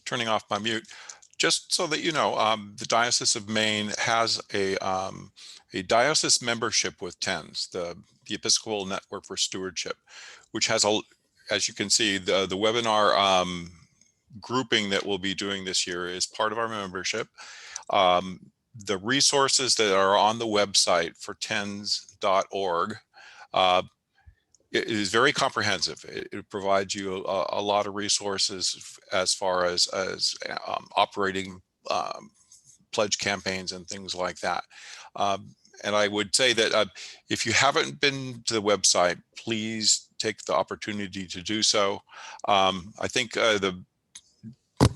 turning off my mute. Just so that you know, the Diocese of Maine has a diocese membership with TENS, the Episcopal Network for Stewardship, which has, as you can see, the webinar grouping that we'll be doing this year is part of our membership. The resources that are on the website for tens.org, it is very comprehensive. It provides you a lot of resources as far as operating pledge campaigns and things like that. And I would say that if you haven't been to the website, please take the opportunity to do so. I think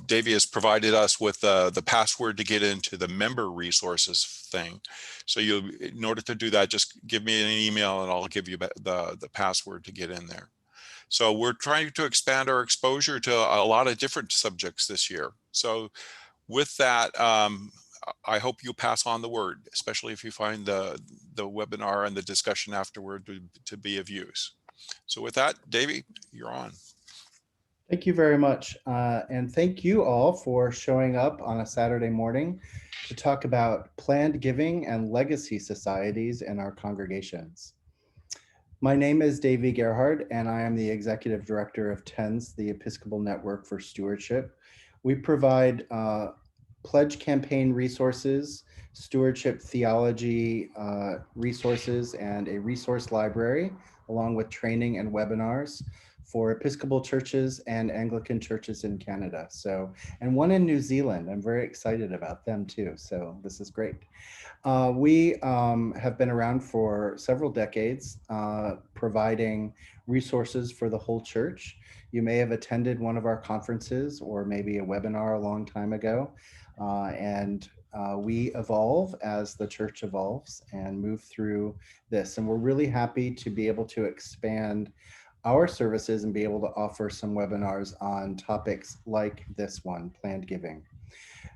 Davey has provided us with the password to get into the member resources thing. So in order to do that, just give me an email and I'll give you the password to get in there. So we're trying to expand our exposure to a lot of different subjects this year. So with that, I hope you pass on the word, especially if you find the webinar and the discussion afterward to be of use. So with that, Davey, you're on. Thank you very much. And thank you all for showing up on a Saturday morning to talk about planned giving and legacy societies in our congregations. My name is Davey Gerhard, and I am the Executive Director of TENS, the Episcopal Network for Stewardship. We provide pledge campaign resources, stewardship theology resources, and a resource library, along with training and webinars for Episcopal churches and Anglican churches in Canada. And one in New Zealand. I'm very excited about them too. So this is great. We have been around for several decades, providing resources for the whole church. You may have attended one of our conferences or maybe a webinar a long time ago. We evolve as the church evolves and move through this. And we're really happy to be able to expand our services and be able to offer some webinars on topics like this one, planned giving.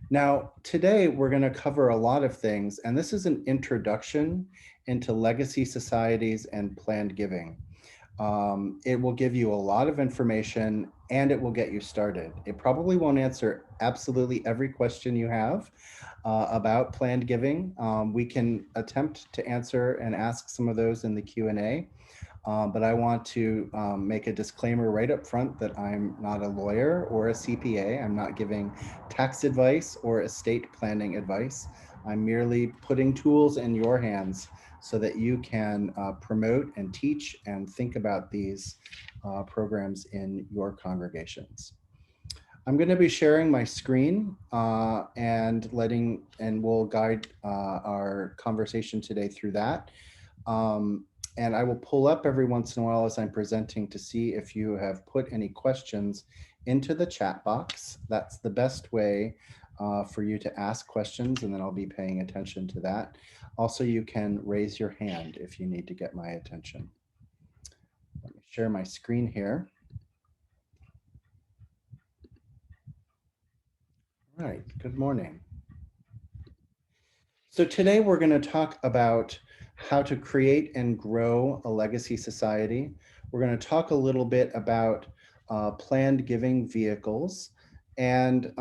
Now, today we're going to cover a lot of things, and this is an introduction into legacy societies and planned giving. It will give you a lot of information and it will get you started. It probably won't answer absolutely every question you have about planned giving. We can attempt to answer and ask some of those in the Q&A. But I want to make a disclaimer right up front that I'm not a lawyer or a CPA. I'm not giving tax advice or estate planning advice. I'm merely putting tools in your hands so that you can promote and teach and think about these programs in your congregations. I'm going to be sharing my screen and we'll guide our conversation today through that. And I will pull up every once in a while as I'm presenting to see if you have put any questions into the chat box. That's the best way for you to ask questions, and then I'll be paying attention to that. Also, you can raise your hand if you need to get my attention. Let me share my screen here. All right, good morning. So today we're going to talk about how to create and grow a legacy society. We're going to talk a little bit about planned giving vehicles, and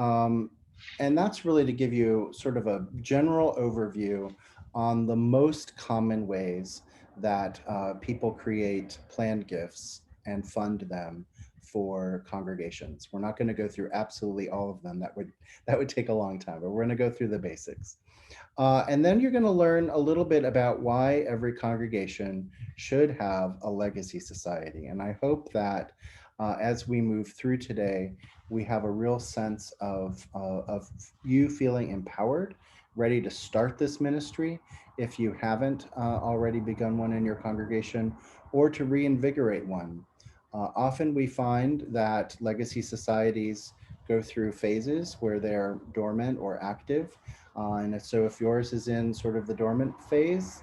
that's really to give you sort of a general overview on the most common ways that people create planned gifts and fund them for congregations. We're not going to go through absolutely all of them. That would take a long time, but we're going to go through the basics. And then you're going to learn a little bit about why every congregation should have a legacy society. And I hope that as we move through today, we have a real sense of you feeling empowered, ready to start this ministry if you haven't already begun one in your congregation, or to reinvigorate one. Often we find that legacy societies go through phases where they're dormant or active. And so if yours is in sort of the dormant phase,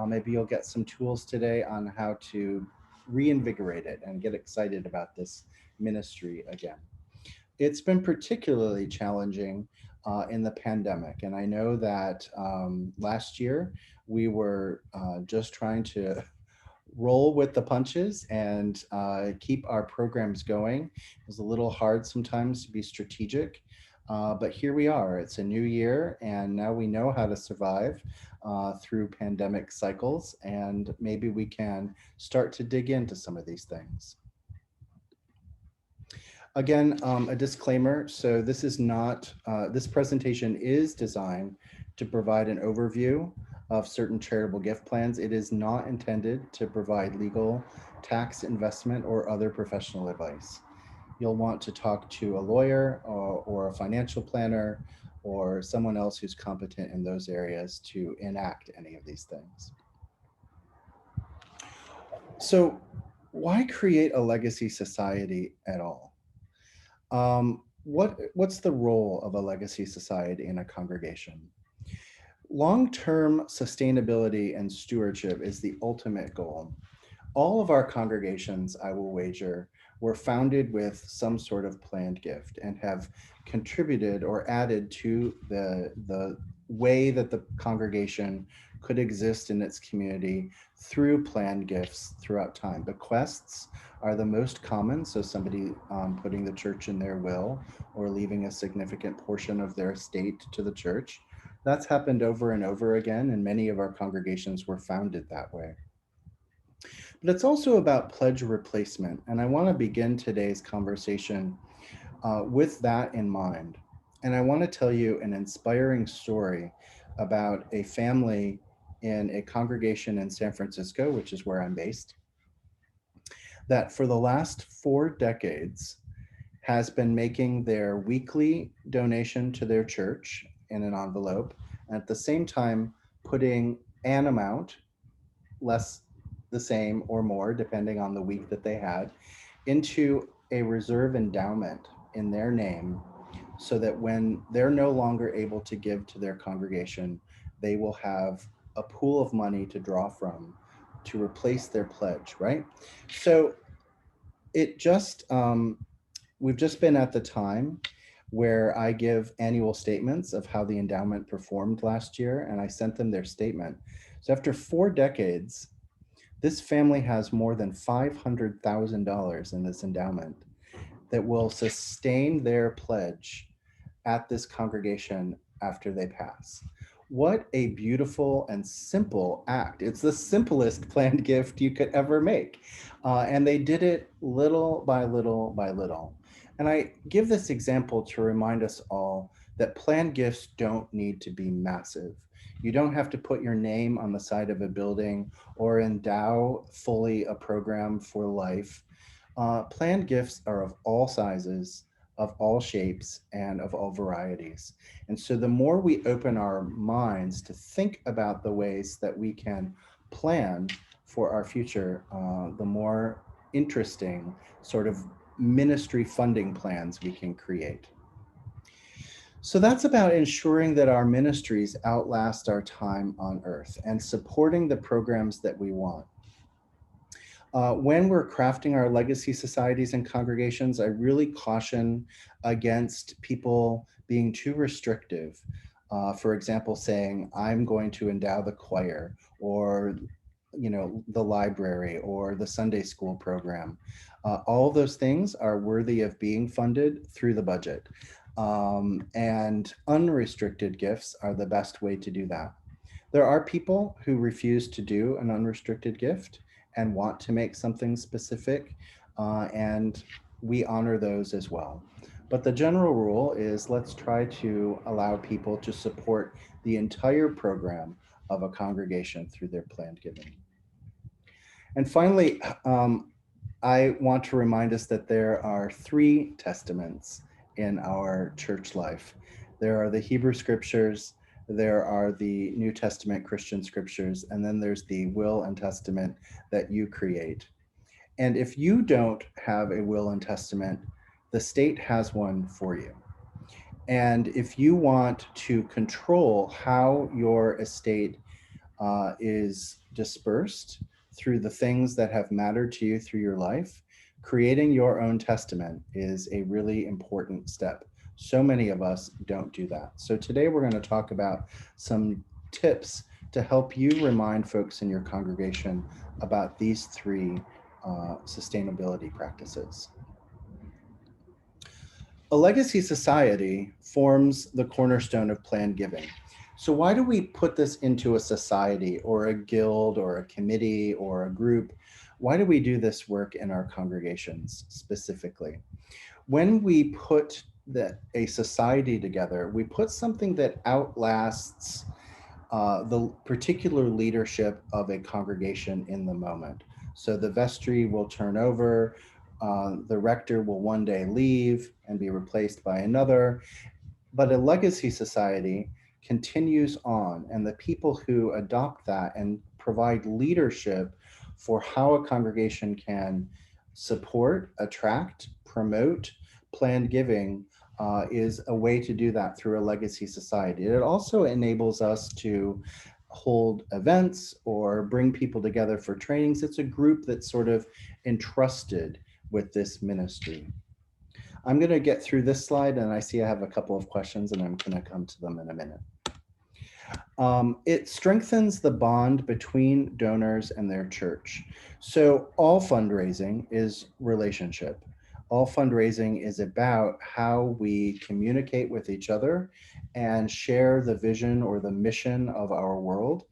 maybe you'll get some tools today on how to reinvigorate it and get excited about this ministry again. It's been particularly challenging in the pandemic. And I know that last year we were just trying to roll with the punches and keep our programs going. It's a little hard sometimes to be strategic, but here we are. It's a new year, and now we know how to survive through pandemic cycles, and maybe we can start to dig into some of these things. Again, a disclaimer. So this is not, this presentation is designed to provide an overview of certain charitable gift plans. It is not intended to provide legal, tax, investment, or other professional advice. You'll want to talk to a lawyer or a financial planner or someone else who's competent in those areas to enact any of these things. So why create a legacy society at all? What's the role of a legacy society in a congregation? Long-term sustainability and stewardship is the ultimate goal. All of our congregations, I will wager, were founded with some sort of planned gift and have contributed or added to the way that the congregation could exist in its community through planned gifts throughout time. Bequests are the most common, so somebody putting the church in their will or leaving a significant portion of their estate to the church. That's happened over and over again, and many of our congregations were founded that way. But it's also about pledge replacement, and I want to begin today's conversation with that in mind. And I want to tell you an inspiring story about a family in a congregation in San Francisco, which is where I'm based, that for the last 4 decades has been making their weekly donation to their church in an envelope, and at the same time putting an amount, less, the same, or more, depending on the week that they had, into a reserve endowment in their name, so that when they're no longer able to give to their congregation, they will have a pool of money to draw from to replace their pledge, right? So it just, we've just been at the time where I give annual statements of how the endowment performed last year, and I sent them their statement. So after 4 decades, this family has more than $500,000 in this endowment that will sustain their pledge at this congregation after they pass. What a beautiful and simple act. It's the simplest planned gift you could ever make. And they did it little by little by little. And I give this example to remind us all that planned gifts don't need to be massive. You don't have to put your name on the side of a building or endow fully a program for life. Planned gifts are of all sizes, of all shapes, and of all varieties. And so the more we open our minds to think about the ways that we can plan for our future, the more interesting sort of ministry funding plans we can create. So that's about ensuring that our ministries outlast our time on earth and supporting the programs that we want. When we're crafting our legacy societies and congregations, I really caution against people being too restrictive. For example, saying, I'm going to endow the choir or the library or the Sunday school program. All those things are worthy of being funded through the budget. And unrestricted gifts are the best way to do that. There are people who refuse to do an unrestricted gift and want to make something specific, and we honor those as well. But the general rule is, let's try to allow people to support the entire program of a congregation through their planned giving. And finally, I want to remind us that there are 3 testaments in our church life. There are the Hebrew scriptures, there are the New Testament Christian scriptures, and then there's the will and testament that you create. And if you don't have a will and testament, the state has one for you. And if you want to control how your estate is dispersed through the things that have mattered to you through your life, creating your own testament is a really important step. So many of us don't do that. So today we're going to talk about some tips to help you remind folks in your congregation about these three sustainability practices. A legacy society forms the cornerstone of planned giving. So why do we put this into a society or a guild or a committee or a group? Why do we do this work in our congregations specifically? When we put a society together, we put something that outlasts the particular leadership of a congregation in the moment. So the vestry will turn over, the rector will one day leave and be replaced by another, but a legacy society continues on, and the people who adopt that and provide leadership for how a congregation can support, attract, promote planned giving is a way to do that through a legacy society. It also enables us to hold events or bring people together for trainings. It's a group that's sort of entrusted with this ministry. I'm going to get through this slide, and I see I have a couple of questions, and I'm going to come to them in a minute. It strengthens the bond between donors and their church. So all fundraising is relationship. All fundraising is about how we communicate with each other and share the vision or the mission of our world.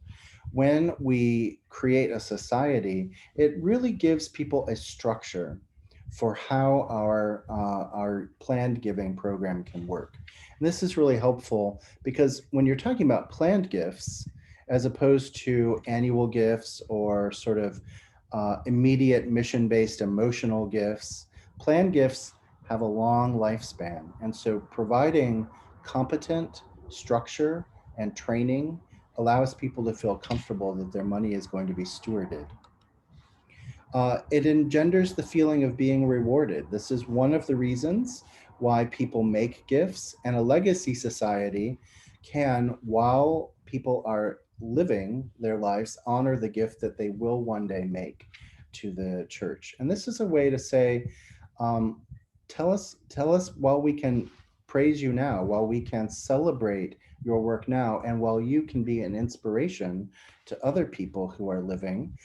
When we create a society, it really gives people a structure for how our planned giving program can work. And this is really helpful because when you're talking about planned gifts, as opposed to annual gifts or sort of immediate mission-based emotional gifts, planned gifts have a long lifespan. And so providing competent structure and training allows people to feel comfortable that their money is going to be stewarded. It engenders the feeling of being rewarded. This is one of the reasons why people make gifts, and a legacy society can, while people are living their lives, honor the gift that they will one day make to the church. And this is a way to say, um, tell us while we can praise you now, while we can celebrate your work now, and while you can be an inspiration to other people who are living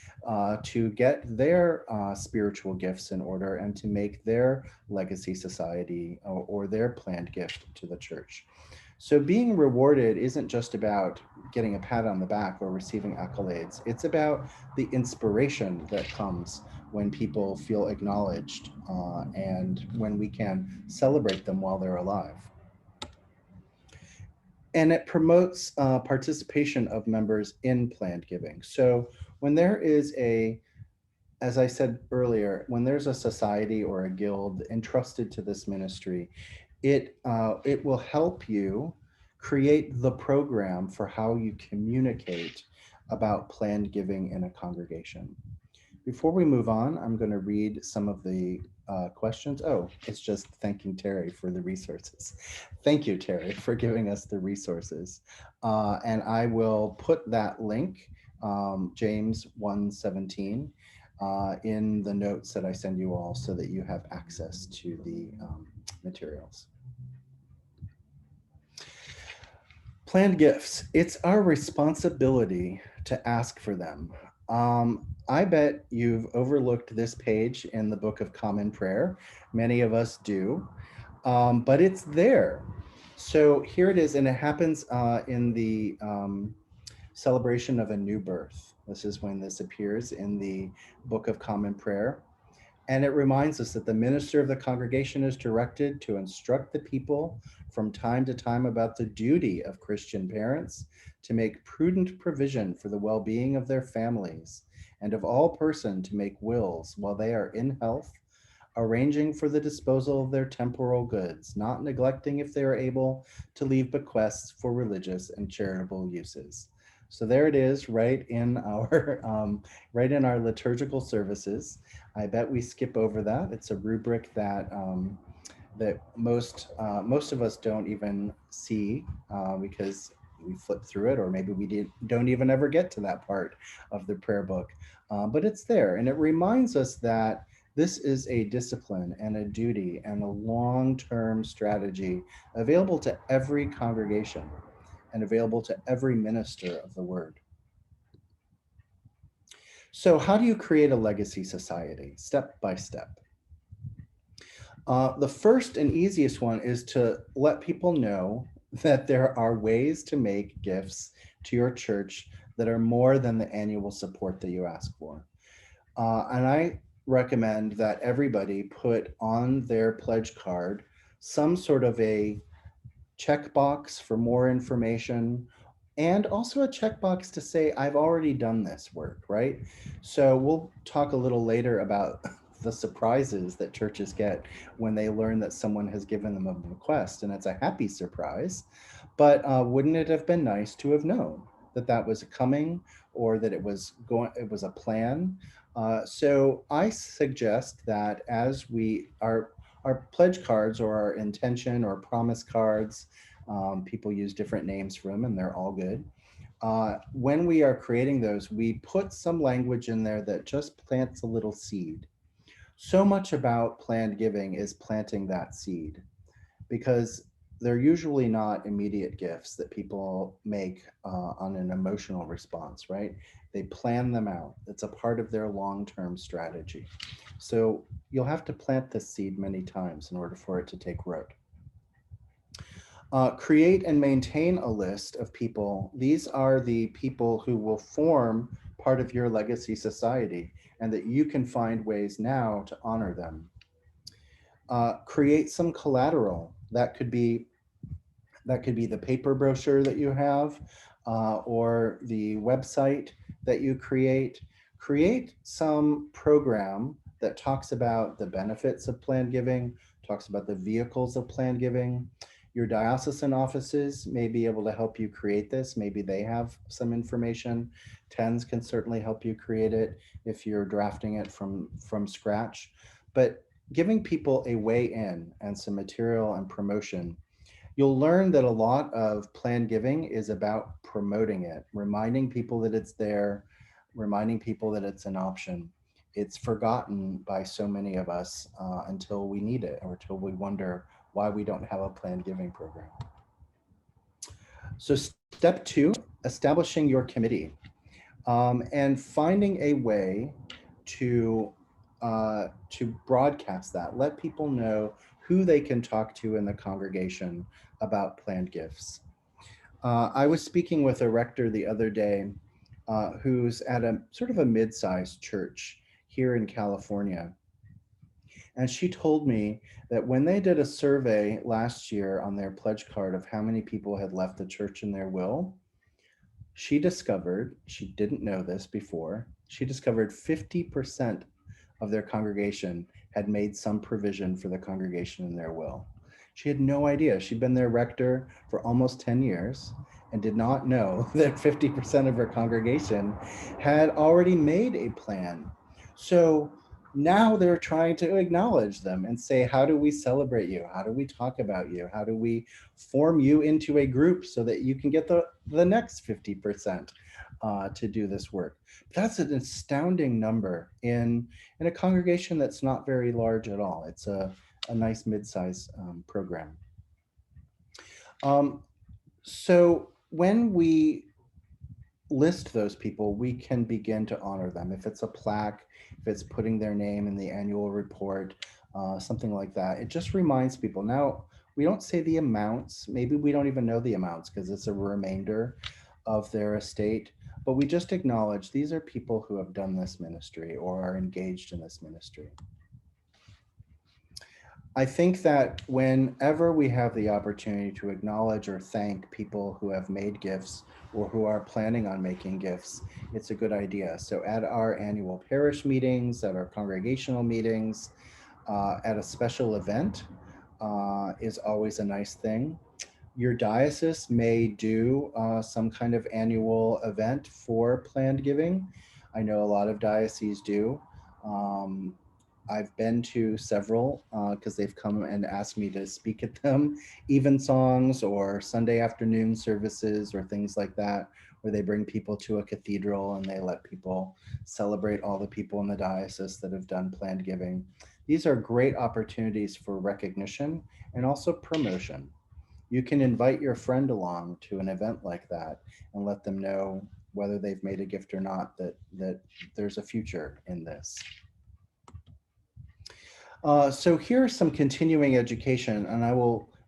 to get their spiritual gifts in order and to make their legacy society or their planned gift to the church. So being rewarded isn't just about getting a pat on the back or receiving accolades. It's about the inspiration that comes when people feel acknowledged and when we can celebrate them while they're alive. And it promotes participation of members in planned giving. So when there is as I said earlier, when there's a society or a guild entrusted to this ministry, it will help you create the program for how you communicate about planned giving in a congregation. Before we move on, I'm going to read some of the questions. Oh, it's just thanking Terry for the resources. Thank you, Terry, for giving us the resources. And I will put that link, James 1:17, in the notes that I send you all so that you have access to the materials. Planned gifts. It's our responsibility to ask for them. I bet you've overlooked this page in the Book of Common Prayer. Many of us do, but it's there. So here it is, and it happens in the celebration of a new birth. This is when this appears in the Book of Common Prayer. And it reminds us that the minister of the congregation is directed to instruct the people from time to time about the duty of Christian parents to make prudent provision for the well-being of their families and of all persons to make wills while they are in health, arranging for the disposal of their temporal goods, not neglecting if they are able to leave bequests for religious and charitable uses. So there it is, right in our liturgical services. I bet we skip over that. It's a rubric that that most of us don't even see because we flip through it, or maybe we don't even ever get to that part of the prayer book. But it's there, and it reminds us that this is a discipline and a duty and a long-term strategy available to every congregation and available to every minister of the word. So how do you create a legacy society? Step by step. The first and easiest one is to let people know that there are ways to make gifts to your church that are more than the annual support that you ask for. And I recommend that everybody put on their pledge card some sort of a checkbox for more information, and also a checkbox to say, I've already done this work, right? So we'll talk a little later about the surprises that churches get when they learn that someone has given them a bequest, and it's a happy surprise. But wouldn't it have been nice to have known that that was coming, or that it was a plan? So I suggest that as we are our pledge cards, or our intention or promise cards, people use different names for them and they're all good. When we are creating those, we put some language in there that just plants a little seed. So much about planned giving is planting that seed, because they're usually not immediate gifts that people make on an emotional response, right? They plan them out. It's a part of their long-term strategy. So you'll have to plant this seed many times in order for it to take root. Create and maintain a list of people. These are the people who will form part of your legacy society, and that you can find ways now to honor them. Create some collateral. That could be the paper brochure that you have, or the website that you create. Create some program that talks about the benefits of planned giving, talks about the vehicles of planned giving. Your diocesan offices may be able to help you create this. Maybe they have some information. TENS can certainly help you create it if you're drafting it from scratch. But giving people a way in and some material and promotion, you'll learn that a lot of planned giving is about promoting it, reminding people that it's there, reminding people that it's an option. It's forgotten by so many of us until we need it, or until we wonder why we don't have a planned giving program. So, step two, establishing your committee, and finding a way to broadcast that. Let people know who they can talk to in the congregation about planned gifts. I was speaking with a rector the other day, who's at a sort of a mid-sized church here in California. And she told me that when they did a survey last year on their pledge card of how many people had left the church in their will, she discovered, she didn't know this before, she discovered 50% of their congregation had made some provision for the congregation in their will. She had no idea. She'd been their rector for almost 10 years and did not know that 50% of her congregation had already made a plan. So now they're trying to acknowledge them and say, how do we celebrate you? How do we talk about you? How do we form you into a group so that you can get the next 50% to do this work? That's an astounding number in a congregation that's not very large at all. It's a nice mid-size program. So when we list those people, we can begin to honor them. If it's a plaque, if it's putting their name in the annual report, something like that, it just reminds people. Now, we don't say the amounts. Maybe we don't even know the amounts because it's a remainder of their estate, but we just acknowledge these are people who have done this ministry or are engaged in this ministry. I think that whenever we have the opportunity to acknowledge or thank people who have made gifts or who are planning on making gifts, it's a good idea. So at our annual parish meetings, at our congregational meetings, at a special event is always a nice thing. Your diocese may do some kind of annual event for planned giving. I know a lot of dioceses do. Um, I've been to several because they've come and asked me to speak at them, evensongs or Sunday afternoon services or things like that, where they bring people to a cathedral and they let people celebrate all the people in the diocese that have done planned giving. These are great opportunities for recognition and also promotion. You can invite your friend along to an event like that and let them know whether they've made a gift or not, that there's a future in this. So here's some continuing education, and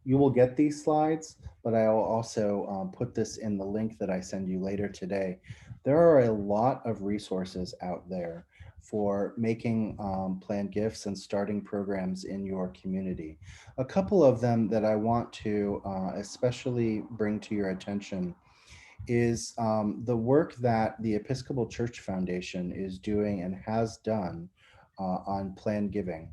you will get these slides, but I will also put this in the link that I send you later today. There are a lot of resources out there for making planned gifts and starting programs in your community. A couple of them that I want to especially bring to your attention is the work that the Episcopal Church Foundation is doing and has done on planned giving.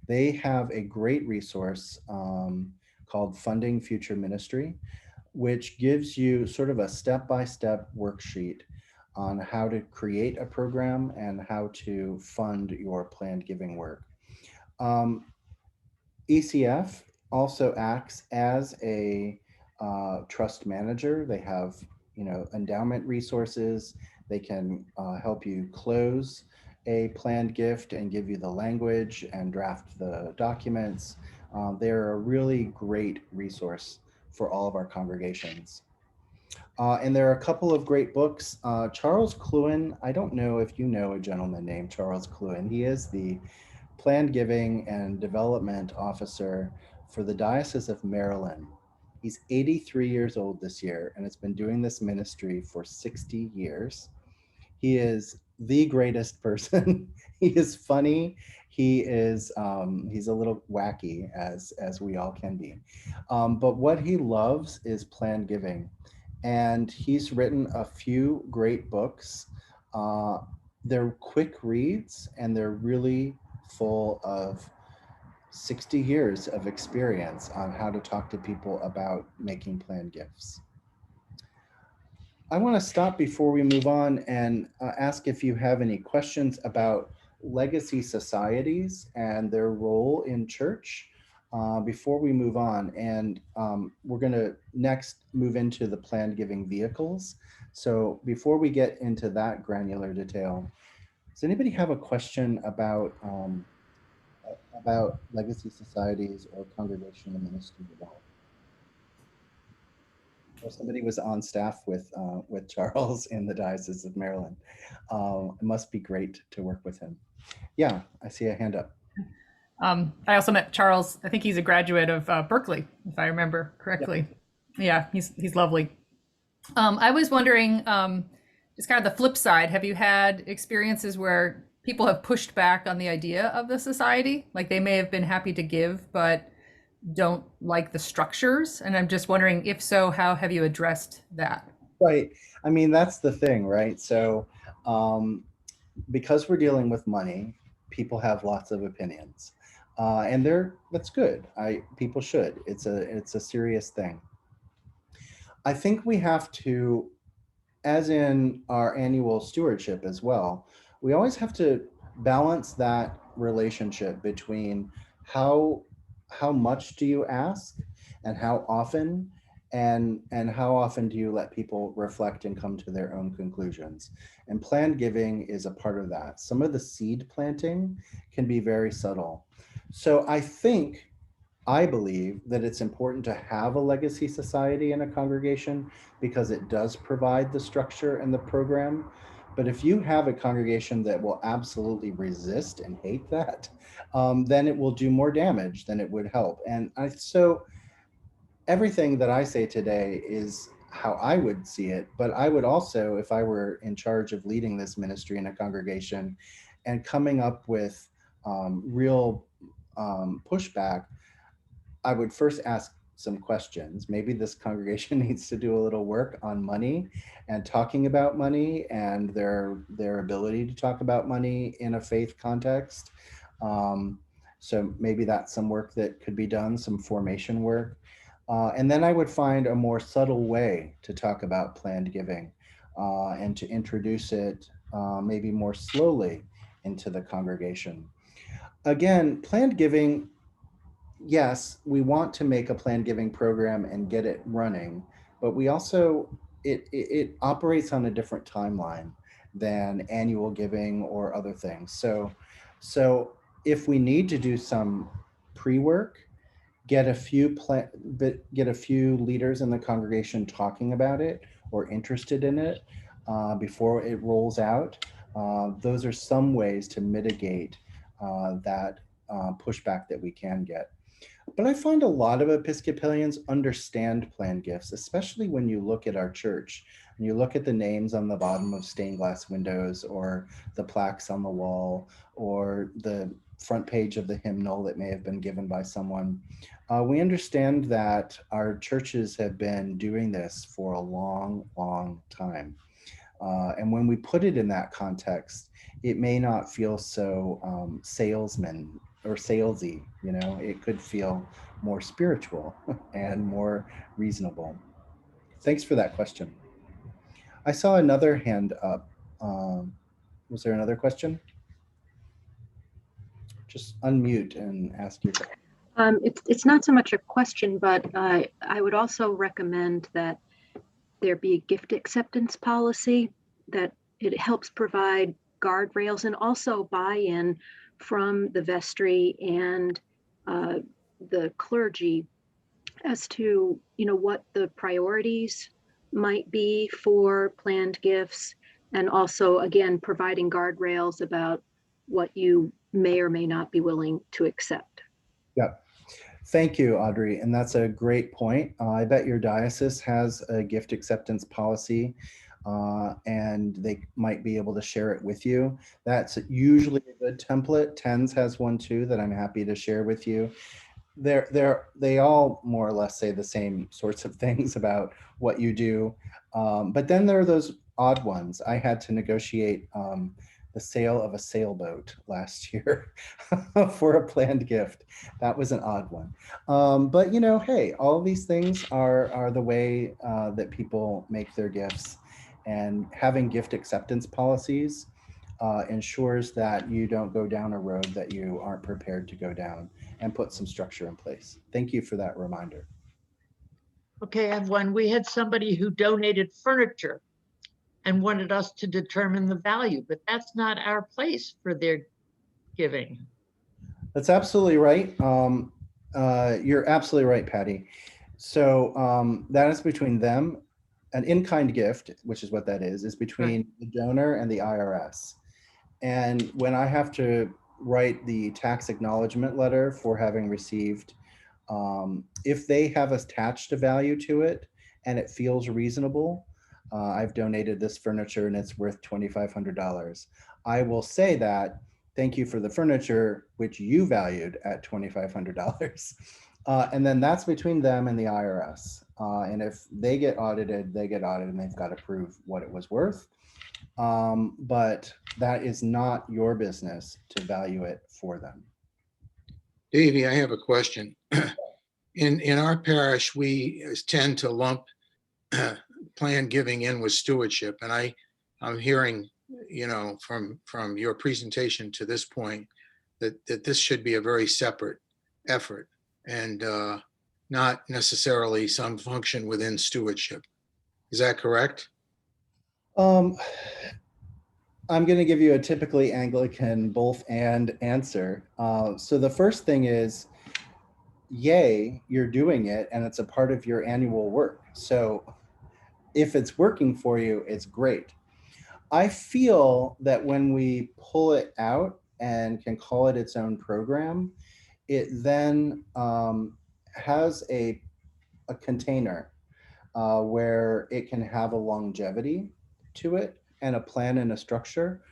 They have a great resource called Funding Future Ministry, which gives you sort of a step-by-step worksheet on how to create a program and how to fund your planned giving work. Um, ECF also acts as a trust manager. They have, endowment resources. They can help you close a planned gift and give you the language and draft the documents. They're a really great resource for all of our congregations. And there are a couple of great books. Charles Cluin, I don't know if you know a gentleman named Charles Cluin. He is the Planned Giving and Development Officer for the Diocese of Maryland. He's 83 years old this year and has been doing this ministry for 60 years. He is the greatest person. He is funny. He's a little wacky, as we all can be. But what he loves is planned giving, and he's written a few great books. They're quick reads, and they're really full of 60 years of experience on how to talk to people about making planned gifts. I want to stop before we move on and ask if you have any questions about legacy societies and their role in church before we move on. And we're going to next move into the planned giving vehicles. So before we get into that granular detail, does anybody have a question about legacy societies or congregational ministry development? Or somebody was on staff with Charles in the Diocese of Maryland. It must be great to work with him. Yeah, I see a hand up. I also met Charles. I think he's a graduate of Berkeley, if I remember correctly. Yeah, he's lovely. I was wondering, just kind of the flip side, have you had experiences where people have pushed back on the idea of the society? Like they may have been happy to give, but don't like the structures. And I'm just wondering, if so, how have you addressed that? Right. I mean, that's the thing, right? So because we're dealing with money, people have lots of opinions. And that's good. People should. It's a serious thing. I think we have to, as in our annual stewardship as well, we always have to balance that relationship between how much do you ask and how often, and how often do you let people reflect and come to their own conclusions. And planned giving is a part of that. Some of the seed planting can be very subtle. So I believe that it's important to have a legacy society in a congregation because it does provide the structure and the program. But if you have a congregation that will absolutely resist and hate that, then it will do more damage than it would help. And so everything that I say today is how I would see it. But I would also, if I were in charge of leading this ministry in a congregation and coming up with real pushback, I would first ask some questions. Maybe this congregation needs to do a little work on money and talking about money and their ability to talk about money in a faith context. So maybe that's some work that could be done, some formation work. And then I would find a more subtle way to talk about planned giving and to introduce it maybe more slowly into the congregation. Again, planned giving, yes, we want to make a planned giving program and get it running, but we also, it operates on a different timeline than annual giving or other things. So if we need to do some pre-work, get a few leaders in the congregation talking about it or interested in it, before it rolls out. Those are some ways to mitigate that pushback that we can get. But I find a lot of Episcopalians understand planned gifts, especially when you look at our church and you look at the names on the bottom of stained glass windows, or the plaques on the wall, or the front page of the hymnal that may have been given by someone. We understand that our churches have been doing this for a long, long time. And when we put it in that context, it may not feel so salesman or salesy, it could feel more spiritual and more reasonable. Thanks for that question. I saw another hand up. Was there another question? Just unmute and ask your question. It's not so much a question, but I would also recommend that there be a gift acceptance policy, that it helps provide guardrails and also buy-in from the vestry and the clergy as to what the priorities might be for planned gifts, and also again providing guardrails about what you may or may not be willing to accept. Yeah. Thank you, Audrey. And that's a great point. I bet your diocese has a gift acceptance policy, and they might be able to share it with you. That's usually a good template. TENS has one too that I'm happy to share with you. They all more or less say the same sorts of things about what you do. But then there are those odd ones. I had to negotiate the sale of a sailboat last year for a planned gift. That was an odd one. But hey, all these things are the way that people make their gifts, and having gift acceptance policies ensures that you don't go down a road that you aren't prepared to go down, and put some structure in place. Thank you for that reminder. Okay, I have one. We had somebody who donated furniture and wanted us to determine the value, but that's not our place for their giving. That's absolutely right. You're absolutely right, Patty. So that is between them. An in-kind gift, which is what that is between the donor and the IRS. And when I have to write the tax acknowledgement letter for having received, if they have attached a value to it and it feels reasonable, I've donated this furniture and it's worth $2,500. I will say that, thank you for the furniture, which you valued at $2,500. And then that's between them and the IRS. And if they get audited, and they've got to prove what it was worth. But that is not your business to value it for them. Davey, I have a question. In our parish, we tend to lump planned giving in with stewardship, and I'm hearing, from your presentation to this point, that this should be a very separate effort and not necessarily some function within stewardship. Is that correct? I'm going to give you a typically Anglican both and answer. So the first thing is, yay, you're doing it and it's a part of your annual work. So if it's working for you, it's great. I feel that when we pull it out and can call it its own program, it then has a container where it can have a longevity to it and a plan and a structure.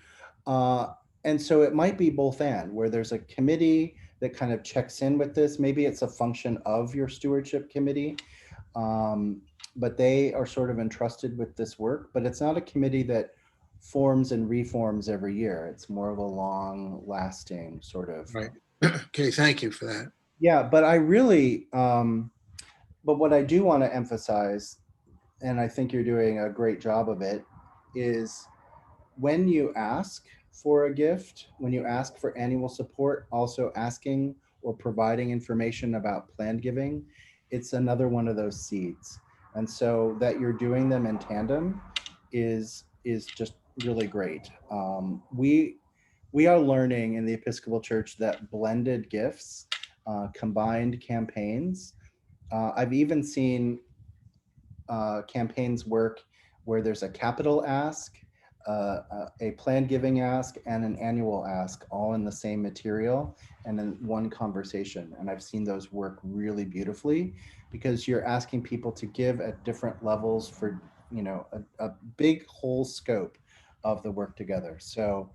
And so it might be both and, where there's a committee that kind of checks in with this. Maybe it's a function of your stewardship committee, but they are sort of entrusted with this work, but it's not a committee that forms and reforms every year. It's more of a long lasting sort of. Right. Okay, thank you for that. Yeah, but I really, but what I do want to emphasize, and I think you're doing a great job of it, is when you ask for a gift, when you ask for annual support, also asking or providing information about planned giving, it's another one of those seeds. And so that you're doing them in tandem is just really great. We are learning in the Episcopal Church that blended gifts, combined campaigns. I've even seen campaigns work where there's a capital ask, a planned giving ask, and an annual ask all in the same material and in one conversation. And I've seen those work really beautifully because you're asking people to give at different levels for, you know, a big whole scope of the work together. So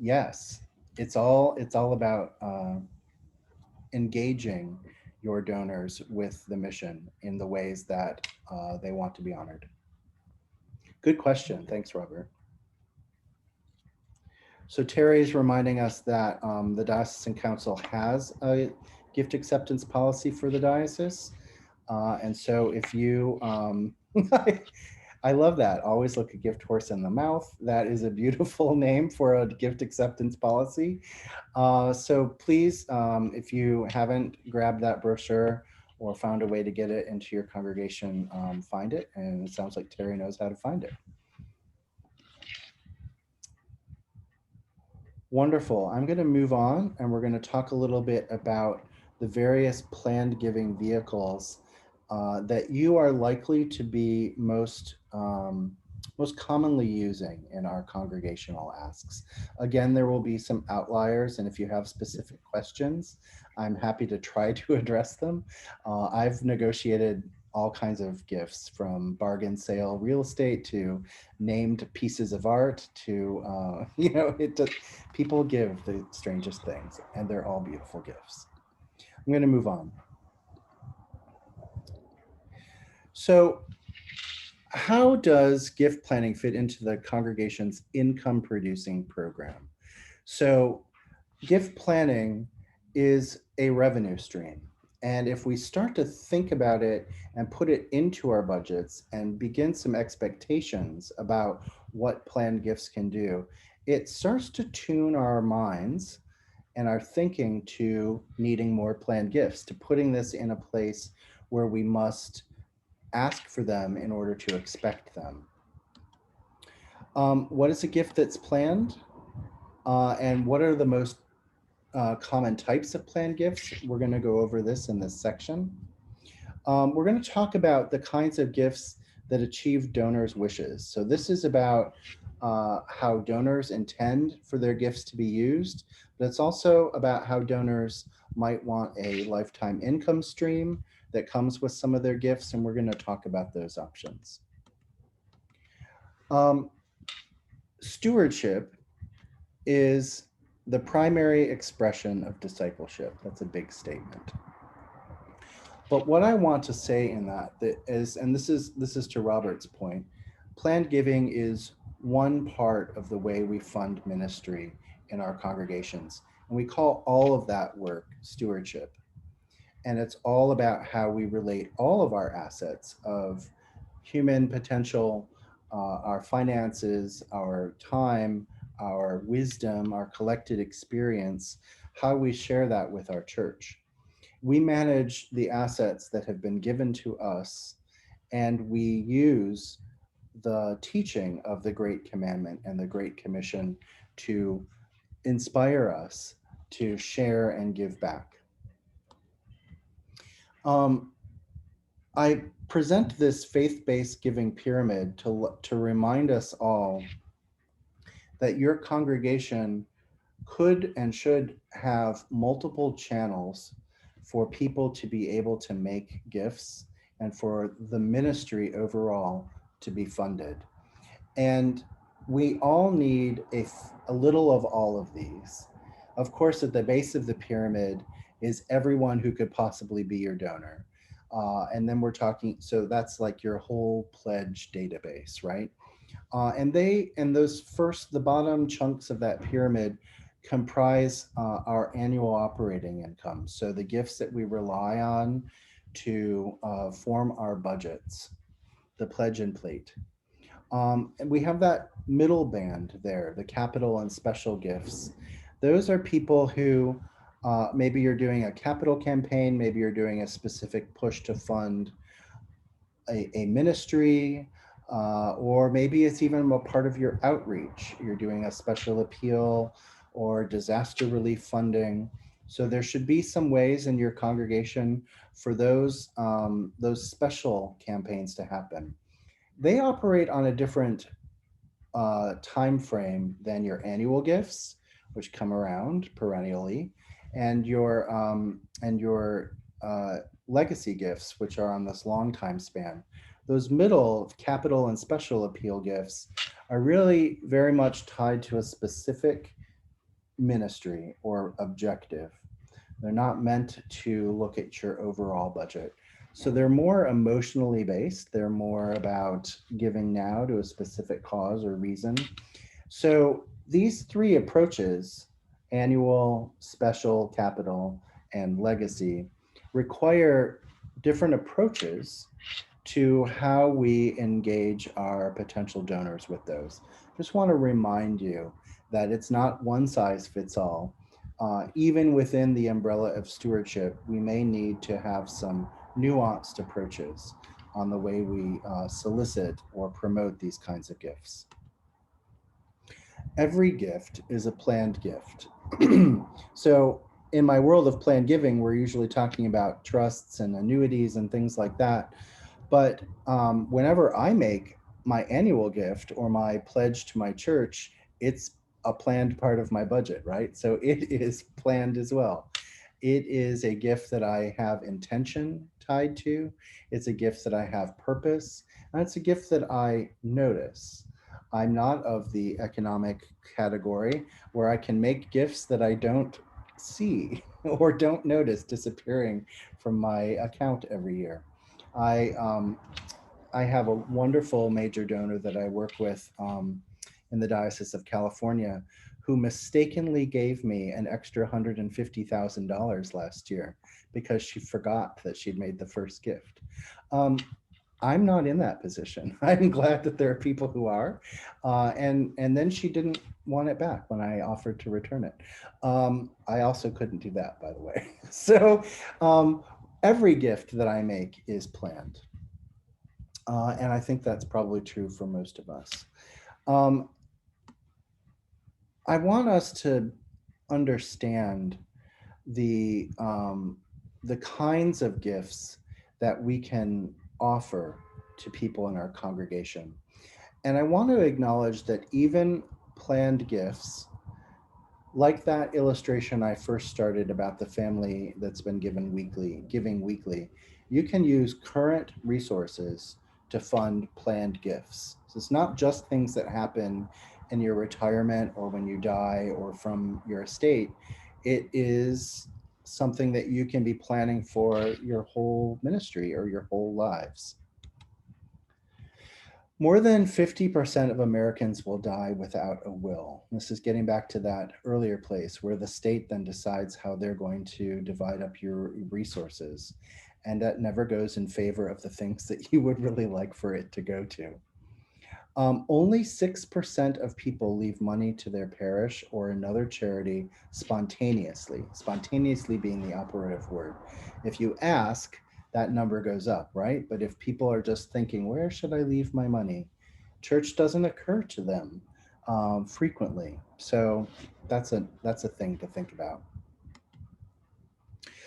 yes, it's all about engaging your donors with the mission in the ways that they want to be honored. Good question. Thanks, Robert. So Terry is reminding us that the Diocesan Council has a gift acceptance policy for the diocese. And so if you, I love that. Always look a gift horse in the mouth. That is a beautiful name for a gift acceptance policy. So please, if you haven't grabbed that brochure or found a way to get it into your congregation, find it. And it sounds like Terry knows how to find it. Wonderful. I'm going to move on and we're going to talk a little bit about the various planned giving vehicles that you are likely to be most commonly using in our congregational asks. Again, there will be some outliers, and if you have specific questions, I'm happy to try to address them. I've negotiated all kinds of gifts, from bargain sale real estate to named pieces of art to, you know, people give the strangest things, and they're all beautiful gifts. I'm going to move on. So how does gift planning fit into the congregation's income producing program? So gift planning is a revenue stream. And if we start to think about it and put it into our budgets and begin some expectations about what planned gifts can do, it starts to tune our minds and our thinking to needing more planned gifts, to putting this in a place where we must ask for them in order to expect them. What is a gift that's planned? And what are the most common types of planned gifts? We're going to go over this in this section. We're going to talk about the kinds of gifts that achieve donors' wishes. So this is about how donors intend for their gifts to be used, but it's also about how donors might want a lifetime income stream that comes with some of their gifts, and we're going to talk about those options. Stewardship is the primary expression of discipleship. That's a big statement. But what I want to say in that is, and this is to Robert's point, planned giving is one part of the way we fund ministry in our congregations. And we call all of that work stewardship. And it's all about how we relate all of our assets of human potential, our finances, our time, our wisdom, our collected experience, how we share that with our church. We manage the assets that have been given to us, and we use the teaching of the Great Commandment and the Great Commission to inspire us to share and give back. I present this faith-based giving pyramid to remind us all that your congregation could and should have multiple channels for people to be able to make gifts and for the ministry overall to be funded. And we all need a little of all of these. Of course, at the base of the pyramid is everyone who could possibly be your donor. And then we're talking, so that's like your whole pledge database, right? And the bottom chunks of that pyramid comprise our annual operating income. So the gifts that we rely on to form our budgets, the pledge and plate. And we have that middle band there, the capital and special gifts. Those are people who maybe you're doing a capital campaign, maybe you're doing a specific push to fund a ministry, or maybe it's even a part of your outreach. You're doing a special appeal or disaster relief funding. So there should be some ways in your congregation for those special campaigns to happen. they operate on a different time frame than your annual gifts, which come around perennially, and your legacy gifts, which are on this long time span. Those middle capital and special appeal gifts are really very much tied to a specific ministry or objective. They're not meant to look at your overall budget. So they're more emotionally based. They're more about giving now to a specific cause or reason. So these three approaches, annual, special, capital, and legacy, require different approaches to how we engage our potential donors with those. Just want to remind you that it's not one size fits all. Even within the umbrella of stewardship, we may need to have some nuanced approaches on the way we solicit or promote these kinds of gifts. Every gift is a planned gift. So in my world of planned giving, we're usually talking about trusts and annuities and things like that. But whenever I make my annual gift or my pledge to my church, it's a planned part of my budget, right? So it is planned as well. It is a gift that I have intention tied to. It's a gift that I have purpose, and it's a gift that I notice. I'm not of the economic category where I can make gifts that I don't see or don't notice disappearing from my account every year. I have a wonderful major donor that I work with in the Diocese of California who mistakenly gave me an extra $150,000 last year because she forgot that she'd made the first gift. I'm not in that position. I'm glad that there are people who are. And then she didn't want it back when I offered to return it. I also couldn't do that, by the way. So every gift that I make is planned. And I think that's probably true for most of us. I want us to understand the kinds of gifts that we can offer to people in our congregation. And I want to acknowledge that even planned gifts, like that illustration I first started about the family that's been giving weekly, you can use current resources to fund planned gifts. So it's not just things that happen in your retirement or when you die or from your estate. It is something that you can be planning for your whole ministry or your whole lives. More than 50% of Americans will die without a will. This is getting back to that earlier place where the state then decides how they're going to divide up your resources. And that never goes in favor of the things that you would really like for it to go to. Only 6% of people leave money to their parish or another charity spontaneously being the operative word. If you ask, that number goes up, right? But if people are just thinking, where should I leave my money? Church doesn't occur to them frequently. So that's a thing to think about.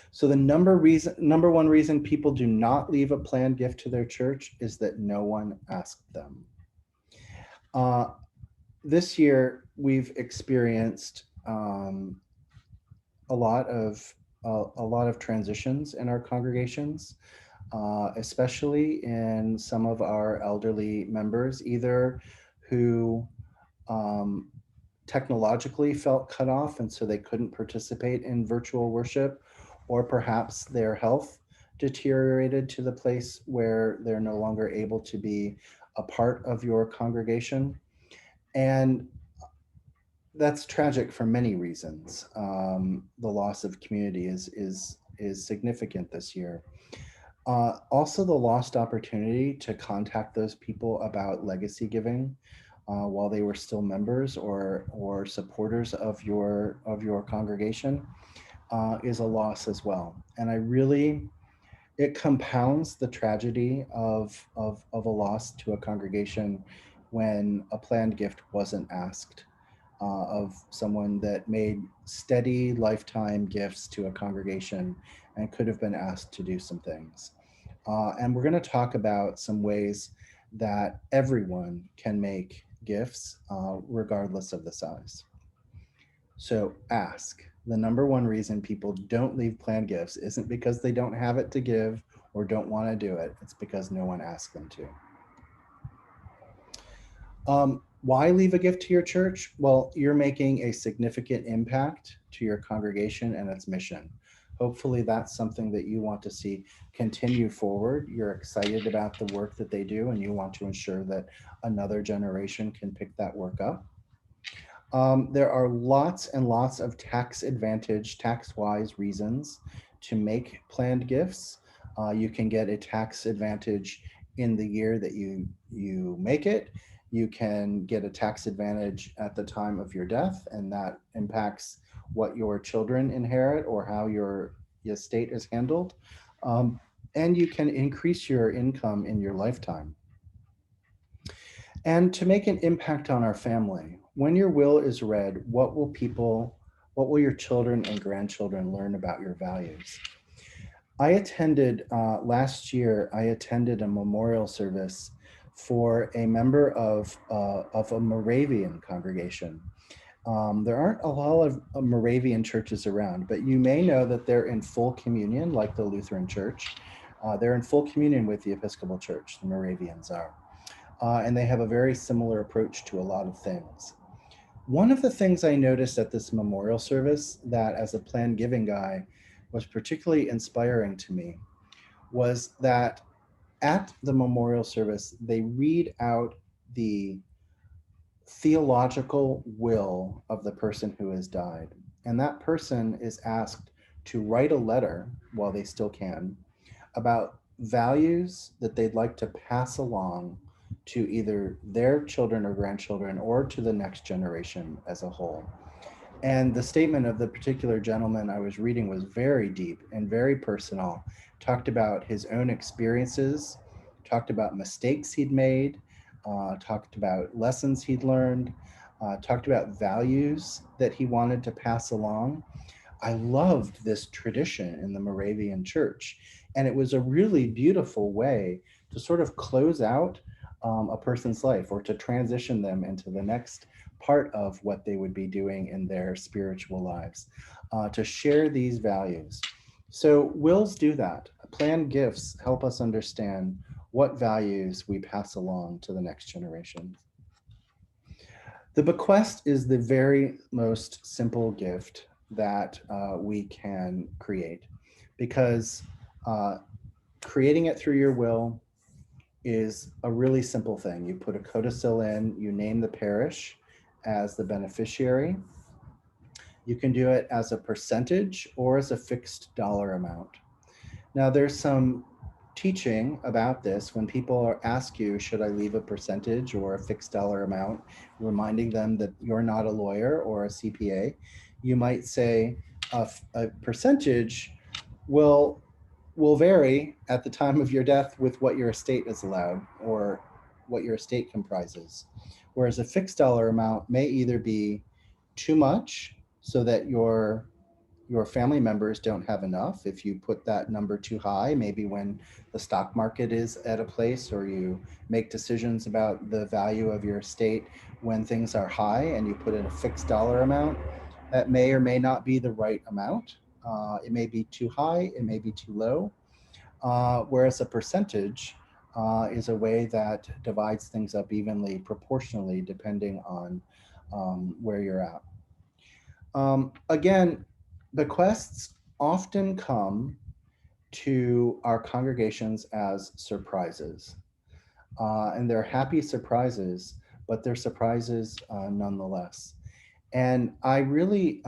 So the number one reason people do not leave a planned gift to their church is that no one asked them. This year, we've experienced a lot of transitions in our congregations, especially in some of our elderly members, either who technologically felt cut off and so they couldn't participate in virtual worship, or perhaps their health deteriorated to the place where they're no longer able to be a part of your congregation. And that's tragic for many reasons. The loss of community is significant this year. Also, the lost opportunity to contact those people about legacy giving while they were still members or supporters of your congregation is a loss as well. And it compounds the tragedy of a loss to a congregation when a planned gift wasn't asked of someone that made steady lifetime gifts to a congregation and could have been asked to do some things. And we're going to talk about some ways that everyone can make gifts regardless of the size. So ask. The number one reason people don't leave planned gifts isn't because they don't have it to give or don't want to do it. It's because no one asked them to. Why leave a gift to your church? Well, you're making a significant impact to your congregation and its mission. Hopefully that's something that you want to see continue forward. You're excited about the work that they do, and you want to ensure that another generation can pick that work up. There are lots and lots of tax advantage, tax-wise reasons to make planned gifts. You can get a tax advantage in the year that you make it. You can get a tax advantage at the time of your death, and that impacts what your children inherit or how your estate is handled. And you can increase your income in your lifetime. And to make an impact on our family, when your will is read, what will your children and grandchildren learn about your values? Last year, I attended a memorial service for a member of a Moravian congregation. There aren't a lot of Moravian churches around, but you may know that they're in full communion, like the Lutheran Church. They're in full communion with the Episcopal Church, the Moravians are. And they have a very similar approach to a lot of things. One of the things I noticed at this memorial service that as a planned giving guy was particularly inspiring to me was that at the memorial service, they read out the theological will of the person who has died. And that person is asked to write a letter, while they still can, about values that they'd like to pass along to either their children or grandchildren or to the next generation as a whole. And the statement of the particular gentleman I was reading was very deep and very personal, talked about his own experiences, talked about mistakes he'd made, talked about lessons he'd learned, talked about values that he wanted to pass along. I loved this tradition in the Moravian Church, and it was a really beautiful way to sort of close out a person's life or to transition them into the next part of what they would be doing in their spiritual lives, to share these values. So wills do that. Planned gifts help us understand what values we pass along to the next generation. The bequest is the very most simple gift that we can create, because creating it through your will is a really simple thing. You put a codicil in, you name the parish as the beneficiary. You can do it as a percentage or as a fixed dollar amount. Now there's some teaching about this when people ask you, should I leave a percentage or a fixed dollar amount, reminding them that you're not a lawyer or a CPA. You might say a percentage will vary at the time of your death with what your estate is allowed or what your estate comprises. Whereas a fixed dollar amount may either be too much so that your family members don't have enough. If you put that number too high, maybe when the stock market is at a place, or you make decisions about the value of your estate when things are high and you put in a fixed dollar amount, that may or may not be the right amount. It may be too high, it may be too low. Whereas a percentage is a way that divides things up evenly, proportionally, depending on where you're at. Again, bequests often come to our congregations as surprises. And they're happy surprises, but they're surprises nonetheless. And I really,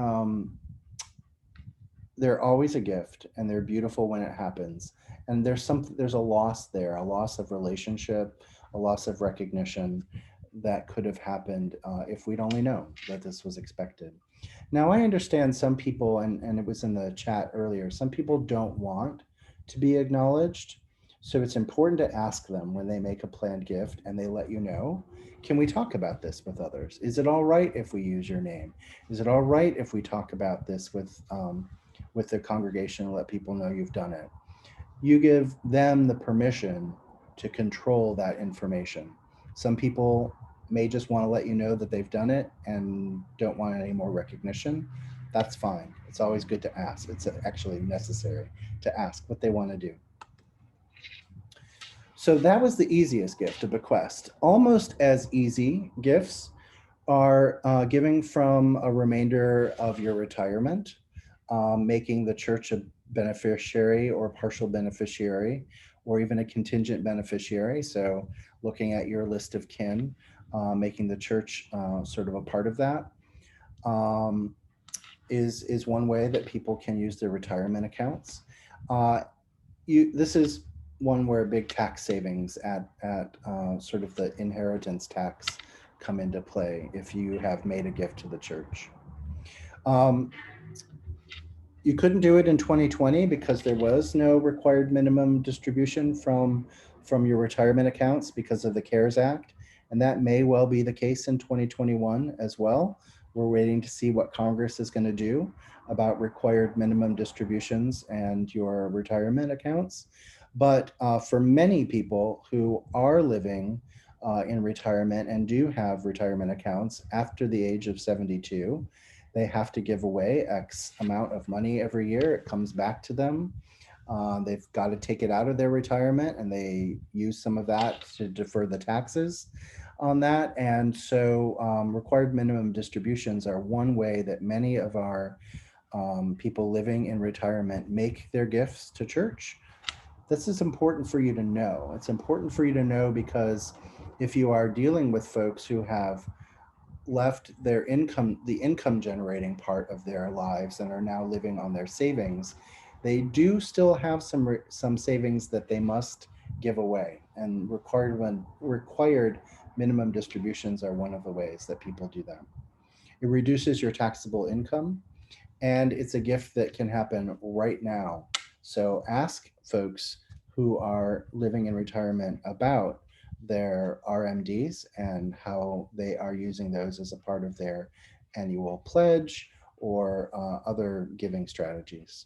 they're always a gift, and they're beautiful when it happens. And there's a loss there, a loss of relationship, a loss of recognition that could have happened if we'd only known that this was expected. Now, I understand some people, and it was in the chat earlier, some people don't want to be acknowledged. So it's important to ask them when they make a planned gift and they let you know, can we talk about this with others? Is it all right if we use your name? Is it all right if we talk about this with the congregation and let people know you've done it? You give them the permission to control that information. Some people may just want to let you know that they've done it and don't want any more recognition. That's fine. It's always good to ask. It's actually necessary to ask what they want to do. So that was the easiest gift, a bequest. Almost as easy gifts are giving from a remainder of your retirement, making the church a beneficiary or partial beneficiary, or even a contingent beneficiary. So looking at your list of kin, making the church sort of a part of that is one way that people can use their retirement accounts. This is one where big tax savings at sort of the inheritance tax come into play if you have made a gift to the church. You couldn't do it in 2020 because there was no required minimum distribution from your retirement accounts because of the CARES Act. And that may well be the case in 2021 as well. We're waiting to see what Congress is going to do about required minimum distributions and your retirement accounts. But for many people who are living in retirement and do have retirement accounts after the age of 72, they have to give away X amount of money every year. It comes back to them. They've got to take it out of their retirement, and they use some of that to defer the taxes on that. And so required minimum distributions are one way that many of our people living in retirement make their gifts to church. This is important for you to know. It's important for you to know because if you are dealing with folks who have left their income, the income generating part of their lives, and are now living on their savings, they do still have some savings that they must give away, and required minimum distributions are one of the ways that people do that. It reduces your taxable income, and it's a gift that can happen right now. So ask folks who are living in retirement about their RMDs and how they are using those as a part of their annual pledge or other giving strategies.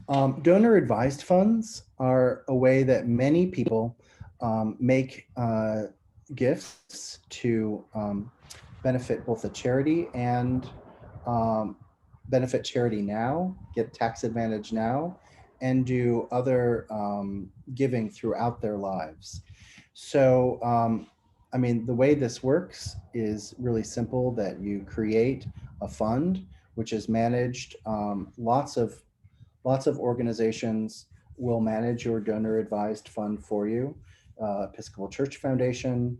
Donor advised funds are a way that many people make gifts to benefit both the charity and benefit charity now, get tax advantage now, and do other giving throughout their lives. So, I mean, the way this works is really simple, that you create a fund which is managed. Lots of organizations will manage your donor advised fund for you. Episcopal Church Foundation,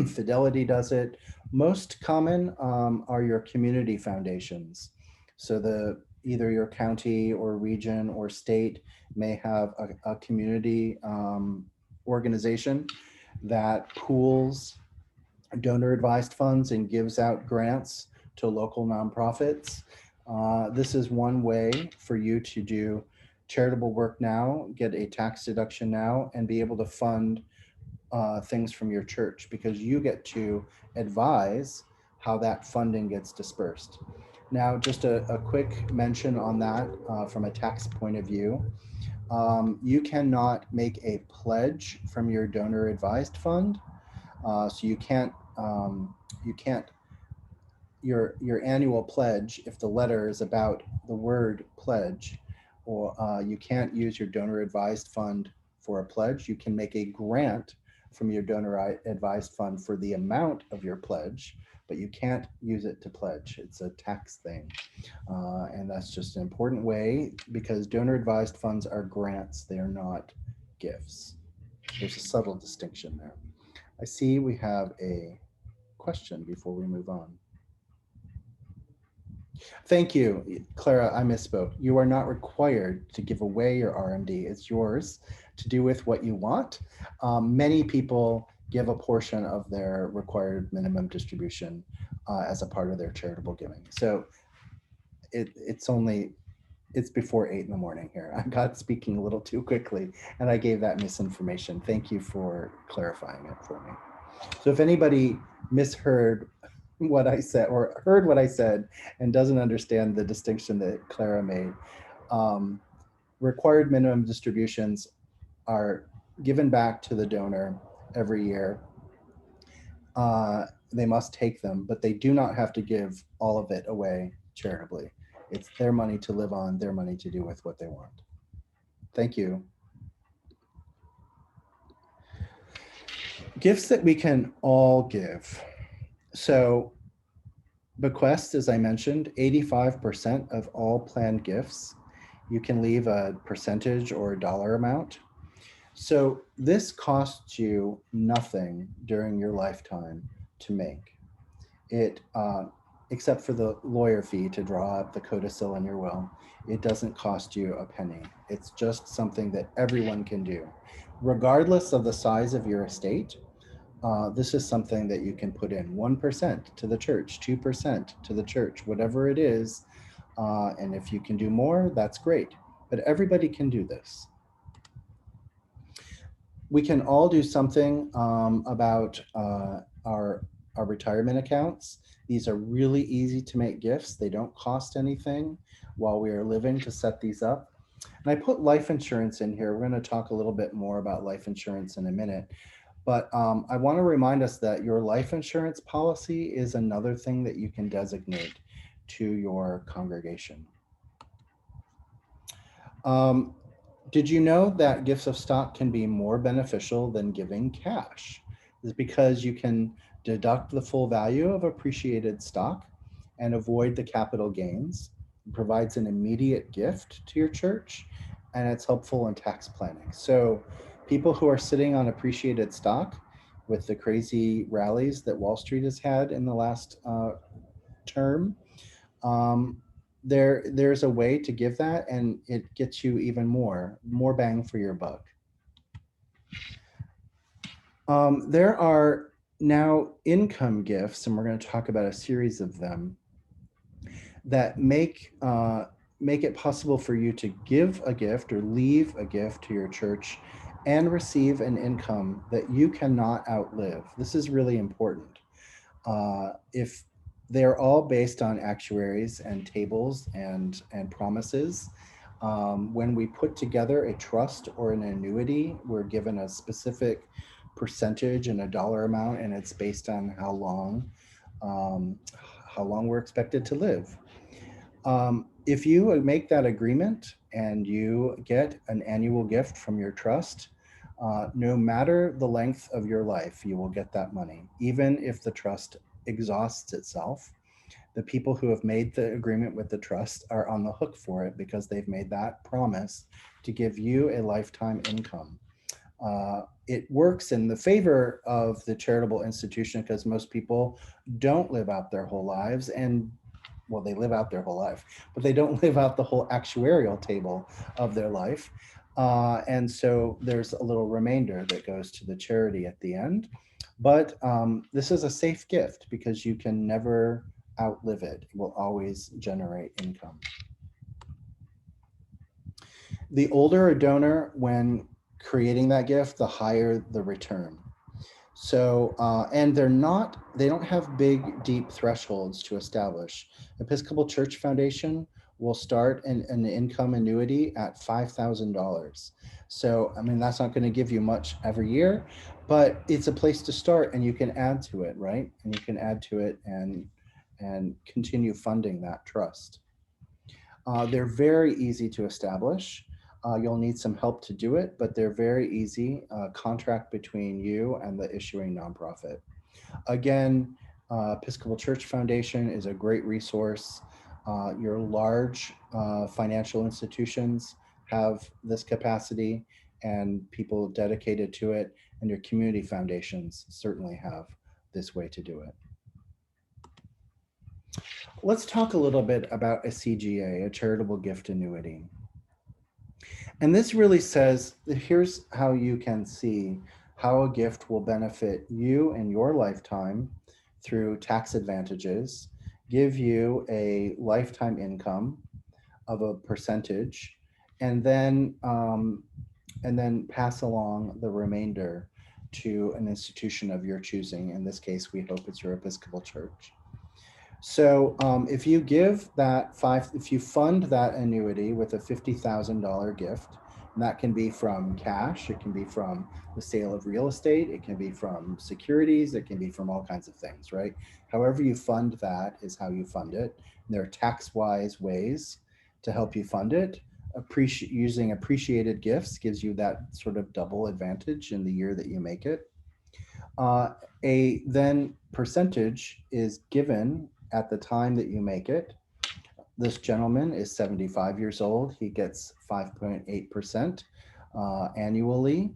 Fidelity does it. Most common are your community foundations. So either your county or region or state may have a community organization that pools donor advised funds and gives out grants to local nonprofits. This is one way for you to do charitable work now, get a tax deduction now, and be able to fund things from your church, because you get to advise how that funding gets dispersed. Now, just a quick mention on that from a tax point of view. You cannot make a pledge from your donor advised fund. So you can't, your annual pledge, if the letter is about the word pledge, or you can't use your donor advised fund for a pledge. You can make a grant from your donor advised fund for the amount of your pledge, but you can't use it to pledge. It's a tax thing. And that's just an important way, because donor advised funds are grants. They are not gifts. There's a subtle distinction there. I see we have a question before we move on. Thank you, Clara, I misspoke. You are not required to give away your RMD. It's yours to do with what you want. Many people give a portion of their required minimum distribution as a part of their charitable giving. So it's before 8 in the morning here. I got speaking a little too quickly and I gave that misinformation. Thank you for clarifying it for me. So if anybody misheard what I said or heard what I said and doesn't understand the distinction that Clara made, required minimum distributions are given back to the donor every year. They must take them, but they do not have to give all of it away charitably. It's their money to live on, their money to do with what they want. Thank you. Gifts that we can all give. So bequest, as I mentioned, 85% of all planned gifts. You can leave a percentage or a dollar amount. So this costs you nothing during your lifetime to make. It, except for the lawyer fee to draw up the codicil in your will, it doesn't cost you a penny. It's just something that everyone can do. Regardless of the size of your estate, this is something that you can put in 1% to the church, 2% to the church, whatever it is. And if you can do more, that's great. But everybody can do this. We can all do something about our retirement accounts. These are really easy to make gifts. They don't cost anything while we are living to set these up. And I put life insurance in here. We're going to talk a little bit more about life insurance in a minute. But I want to remind us that your life insurance policy is another thing that you can designate to your congregation. Did you know that gifts of stock can be more beneficial than giving cash? It's because you can deduct the full value of appreciated stock and avoid the capital gains. It provides an immediate gift to your church, and it's helpful in tax planning. So people who are sitting on appreciated stock with the crazy rallies that Wall Street has had in the last term, there's a way to give that, and it gets you even more bang for your buck. There are now income gifts, and we're going to talk about a series of them that make it possible for you to give a gift or leave a gift to your church and receive an income that you cannot outlive. This is really important. If they're all based on actuaries and tables and promises. When we put together a trust or an annuity, we're given a specific percentage and a dollar amount, and it's based on how long we're expected to live. If you make that agreement and you get an annual gift from your trust, no matter the length of your life, you will get that money, even if the trust exhausts itself. The people who have made the agreement with the trust are on the hook for it because they've made that promise to give you a lifetime income. It works in the favor of the charitable institution because most people don't live out their whole lives, and well, they live out their whole life, but they don't live out the whole actuarial table of their life. And so there's a little remainder that goes to the charity at the end. But this is a safe gift because you can never outlive it. It will always generate income. The older a donor when creating that gift, the higher the return. So, and they don't have big, deep thresholds to establish. Episcopal Church Foundation will start an income annuity at $5,000. So, I mean, that's not going to give you much every year, but it's a place to start, and you can add to it, right? And you can add to it and continue funding that trust. They're very easy to establish. You'll need some help to do it, but they're very easy. Contract between you and the issuing nonprofit. Again, Episcopal Church Foundation is a great resource. Your large financial institutions have this capacity and people dedicated to it, and your community foundations certainly have this way to do it. Let's talk a little bit about a CGA, a charitable gift annuity. And this really says that here's how you can see how a gift will benefit you in your lifetime through tax advantages, give you a lifetime income of a percentage, and then pass along the remainder to an institution of your choosing. In this case, we hope it's your Episcopal Church. So if you give that if you fund that annuity with a $50,000 gift, And that can be from cash, it can be from the sale of real estate, it can be from securities, it can be from all kinds of things, right? However you fund that is how you fund it. And there are tax-wise ways to help you fund it. Using appreciated gifts gives you that sort of double advantage in the year that you make it. A then percentage is given at the time that you make it. This gentleman is 75 years old. He gets 5.8% annually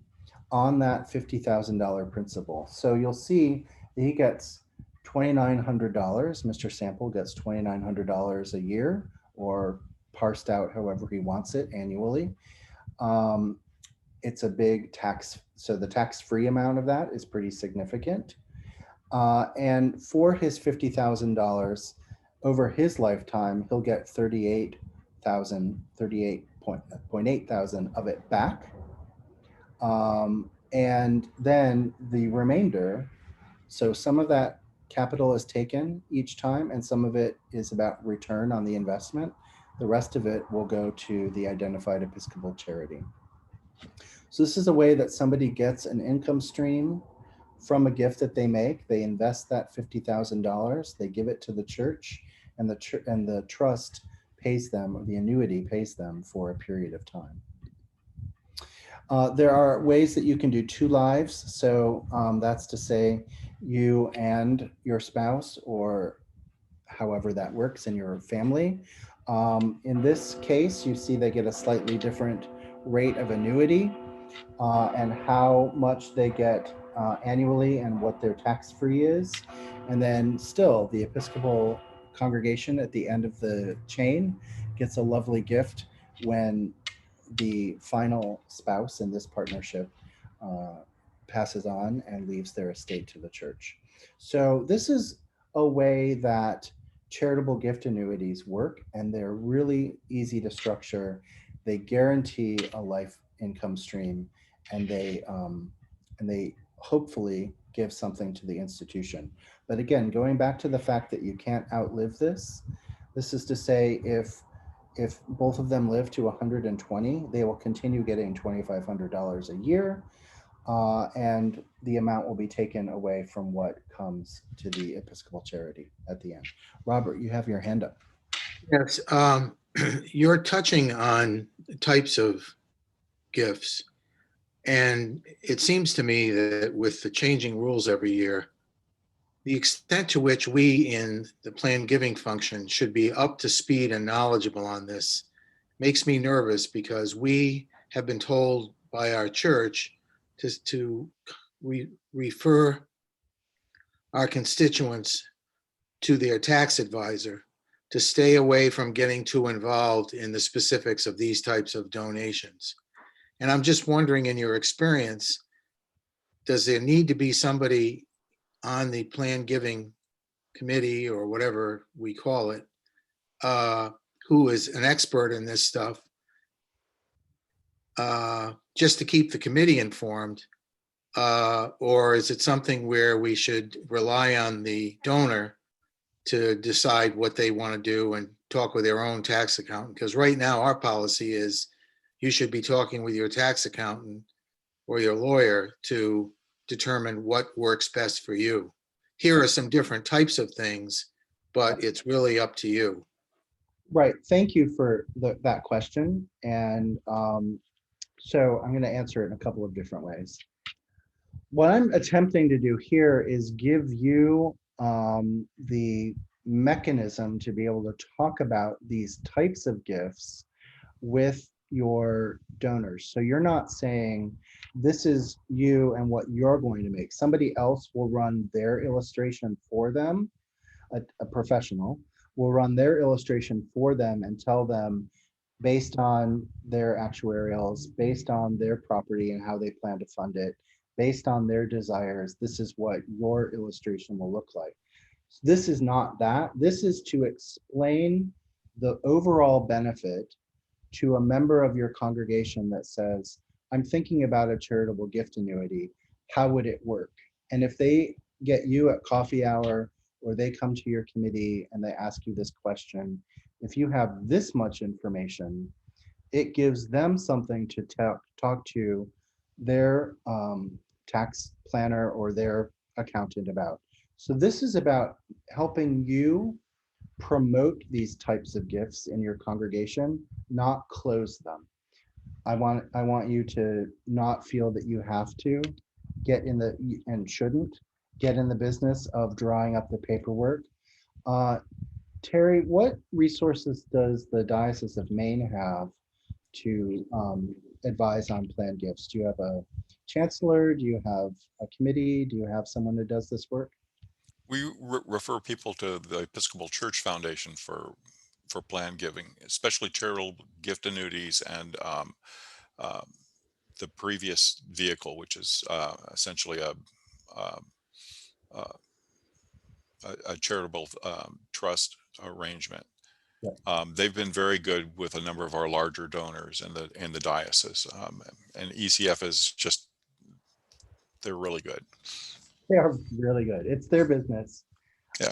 on that $50,000 principal. So you'll see that he gets $2,900. Mr. Sample gets $2,900 a year, or parsed out however he wants it annually. It's a big tax. So the tax-free amount of that is pretty significant. And for his $50,000, over his lifetime, he'll get $38.8 thousand of it back. And then the remainder, so some of that capital is taken each time, and some of it is about return on the investment. The rest of it will go to the identified Episcopal charity. So this is a way that somebody gets an income stream from a gift that they make. They invest that $50,000, they give it to the church, and the trust pays them, or the annuity pays them for a period of time. There are ways that you can do 2 lives. So that's to say you and your spouse, or however that works in your family. In this case, you see they get a slightly different rate of annuity and how much they get annually and what their tax-free is. And then still the Episcopal congregation at the end of the chain gets a lovely gift when the final spouse in this partnership passes on and leaves their estate to the church. So this is a way that charitable gift annuities work, and they're really easy to structure. They guarantee a life income stream, and they hopefully give something to the institution. But again, going back to the fact that you can't outlive this, this is to say if both of them live to 120, they will continue getting $2,500 a year, and the amount will be taken away from what comes to the Episcopal charity at the end. Robert, you have your hand up. Yes, you're touching on types of gifts. And it seems to me that with the changing rules every year, the extent to which we in the planned giving function should be up to speed and knowledgeable on this makes me nervous, because we have been told by our church to refer our constituents to their tax advisor to stay away from getting too involved in the specifics of these types of donations. And I'm just wondering, in your experience, does there need to be somebody on the planned giving committee, or whatever we call it, who is an expert in this stuff, just to keep the committee informed? Or is it something where we should rely on the donor to decide what they want to do and talk with their own tax accountant? Because right now our policy is you should be talking with your tax accountant or your lawyer to determine what works best for you. Here are some different types of things, but it's really up to you. Right. Thank you for that question. And so I'm going to answer it in a couple of different ways. What I'm attempting to do here is give you the mechanism to be able to talk about these types of gifts with your donors. So you're not saying this is you and what you're going to make. Somebody else will run their illustration for them. A professional will run their illustration for them and tell them, based on their actuarials, based on their property and how they plan to fund it, based on their desires, this is what your illustration will look like. So this is not that. This is to explain the overall benefit to a member of your congregation that says, I'm thinking about a charitable gift annuity. How would it work? And if they get you at coffee hour, or they come to your committee and they ask you this question, if you have this much information, it gives them something to talk to their tax planner or their accountant about. So this is about helping you promote these types of gifts in your congregation, not close them. I want you to not feel that you have to get in the, and shouldn't get in the business of drawing up the paperwork. Terry, what resources does the Diocese of Maine have to advise on planned gifts? Do you have a chancellor? Do you have a committee? Do you have someone who does this work? We refer people to the Episcopal Church Foundation for planned giving, especially charitable gift annuities and the previous vehicle, which is essentially a, a charitable trust arrangement. Yeah. They've been very good with a number of our larger donors in the diocese, and ECF is just, they're really good. They are really good. It's their business. Yeah.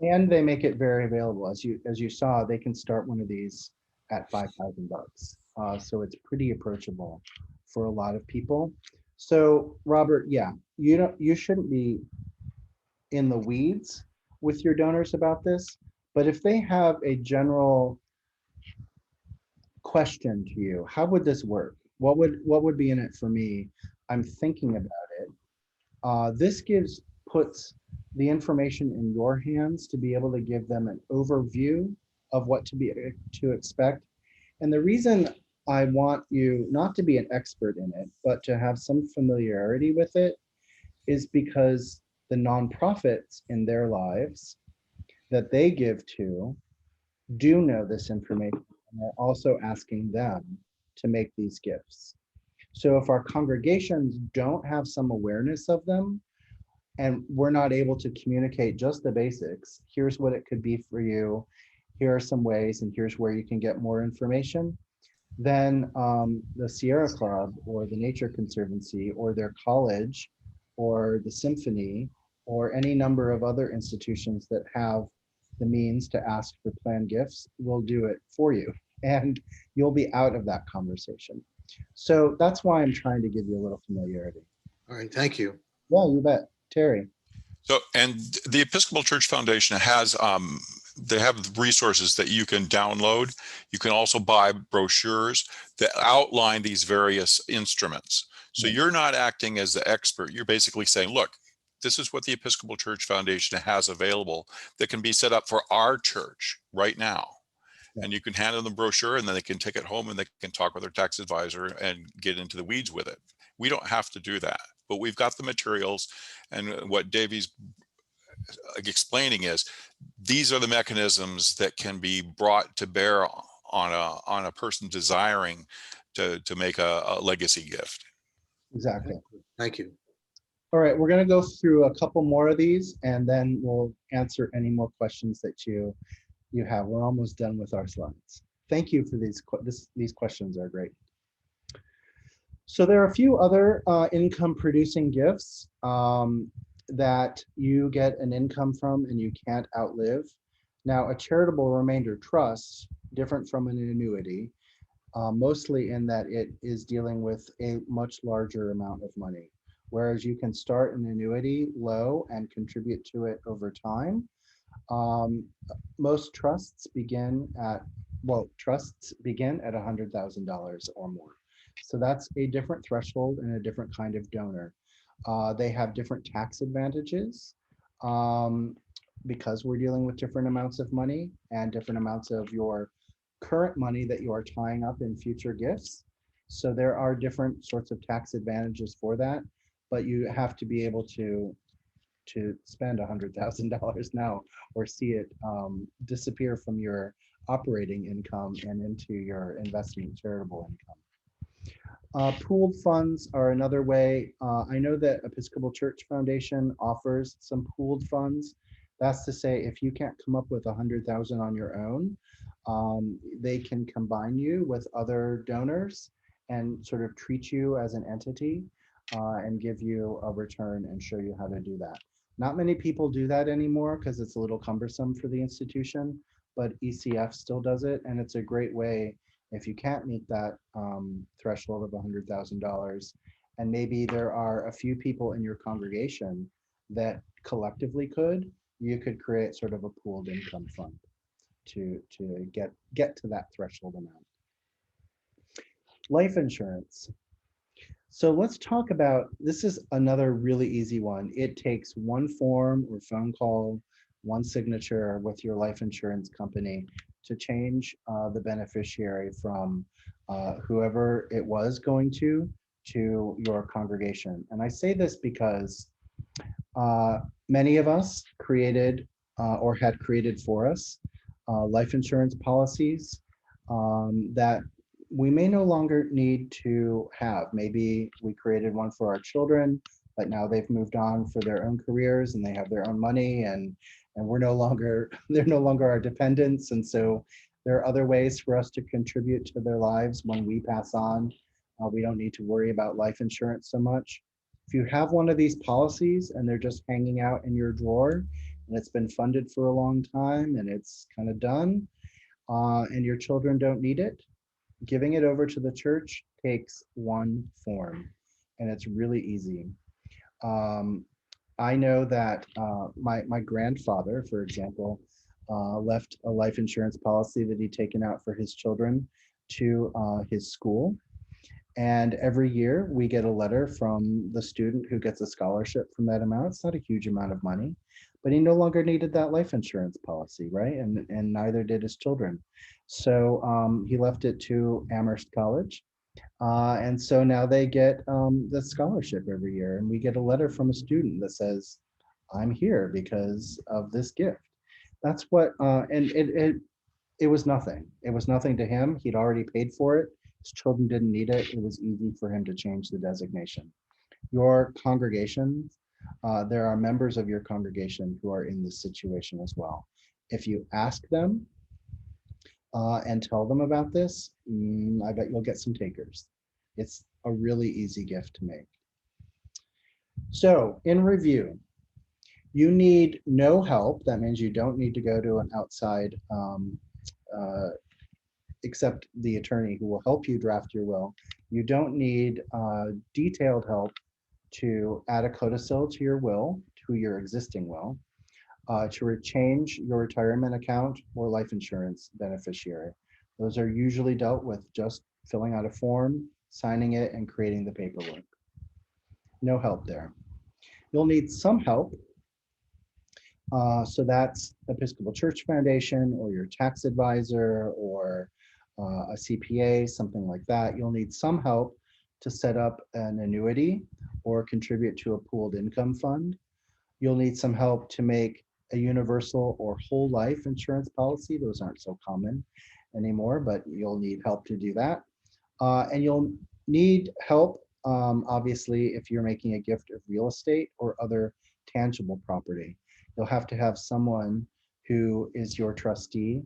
And they make it very available. As you saw, they can start one of these at $5,000. So it's pretty approachable for a lot of people. So Robert, yeah, you shouldn't be in the weeds with your donors about this, but if they have a general question to you, how would this work? What would be in it for me? I'm thinking about it. This puts the information in your hands to be able to give them an overview of what to expect. And the reason I want you not to be an expert in it, but to have some familiarity with it, is because the nonprofits in their lives that they give to do know this information, and they're also asking them to make these gifts. So if our congregations don't have some awareness of them, and we're not able to communicate just the basics, here's what it could be for you, here are some ways, and here's where you can get more information, then the Sierra Club or the Nature Conservancy or their college or the symphony or any number of other institutions that have the means to ask for planned gifts will do it for you, and you'll be out of that conversation. So that's why I'm trying to give you a little familiarity. All right, thank you. Yeah, you bet. Terry. So, and the Episcopal Church Foundation has, they have resources that you can download. You can also buy brochures that outline these various instruments. So you're not acting as the expert. You're basically saying, look, this is what the Episcopal Church Foundation has available that can be set up for our church right now. Yeah. And you can hand them the brochure, and then they can take it home and they can talk with their tax advisor and get into the weeds with it. We don't have to do that, but we've got the materials. And what Davey's explaining is these are the mechanisms that can be brought to bear on a person desiring to make a legacy gift. Exactly. Thank you. All right, we're going to go through a couple more of these, and then we'll answer any more questions that you have. We're almost done with our slides. Thank you for these questions are great. So there are a few other income producing gifts that you get an income from and you can't outlive. Now, a charitable remainder trust, different from an annuity, mostly in that it is dealing with a much larger amount of money. Whereas you can start an annuity low and contribute to it over time. Most trusts begin at $100,000 or more. So that's a different threshold and a different kind of donor. They have different tax advantages because we're dealing with different amounts of money and different amounts of your current money that you are tying up in future gifts. So there are different sorts of tax advantages for that, but you have to be able to spend $100,000 now or see it disappear from your operating income and into your investment charitable income. Pooled funds are another way. I know that Episcopal Church Foundation offers some pooled funds. That's to say, if you can't come up with 100,000 on your own, they can combine you with other donors and sort of treat you as an entity and give you a return and show you how to do that. Not many people do that anymore because it's a little cumbersome for the institution, but ECF still does it, and it's a great way If you can't meet that threshold of $100,000, and maybe there are a few people in your congregation that collectively could, you could create sort of a pooled income fund to get to that threshold amount. Life insurance. So let's talk about, this is another really easy one. It takes one form or phone call, one signature with your life insurance company to change the beneficiary from whoever it was going to your congregation. And I say this because many of us created or had created for us life insurance policies that we may no longer need to have. Maybe we created one for our children, but now they've moved on for their own careers and they have their own money, and we're no longer, they're no longer our dependents. And so there are other ways for us to contribute to their lives when we pass on. We don't need to worry about life insurance so much. If you have one of these policies and they're just hanging out in your drawer and it's been funded for a long time and it's kind of done, and your children don't need it, giving it over to the church takes one form, and it's really easy. I know that my grandfather, for example, left a life insurance policy that he'd taken out for his children to his school. And every year we get a letter from the student who gets a scholarship from that amount. It's not a huge amount of money, but he no longer needed that life insurance policy, right? And neither did his children. So he left it to Amherst College. And so now they get the scholarship every year. And we get a letter from a student that says, I'm here because of this gift. That's what, and it was nothing. It was nothing to him. He'd already paid for it. His children didn't need it. It was easy for him to change the designation. Your congregation, there are members of your congregation who are in this situation as well. If you ask them and tell them about this, I bet you'll get some takers. It's a really easy gift to make. So in review, you need no help. That means you don't need to go to an outside except the attorney who will help you draft your will. You don't need detailed help to add a codicil to your will, to your existing will, to change your retirement account or life insurance beneficiary. Those are usually dealt with just filling out a form, signing it, and creating the paperwork. No help there. You'll need some help. So that's Episcopal Church Foundation or your tax advisor or a CPA, something like that. You'll need some help to set up an annuity or contribute to a pooled income fund. You'll need some help to make a universal or whole life insurance policy. Those aren't so common anymore, but you'll need help to do that. And you'll need help, obviously, if you're making a gift of real estate or other tangible property. You'll have to have someone who is your trustee,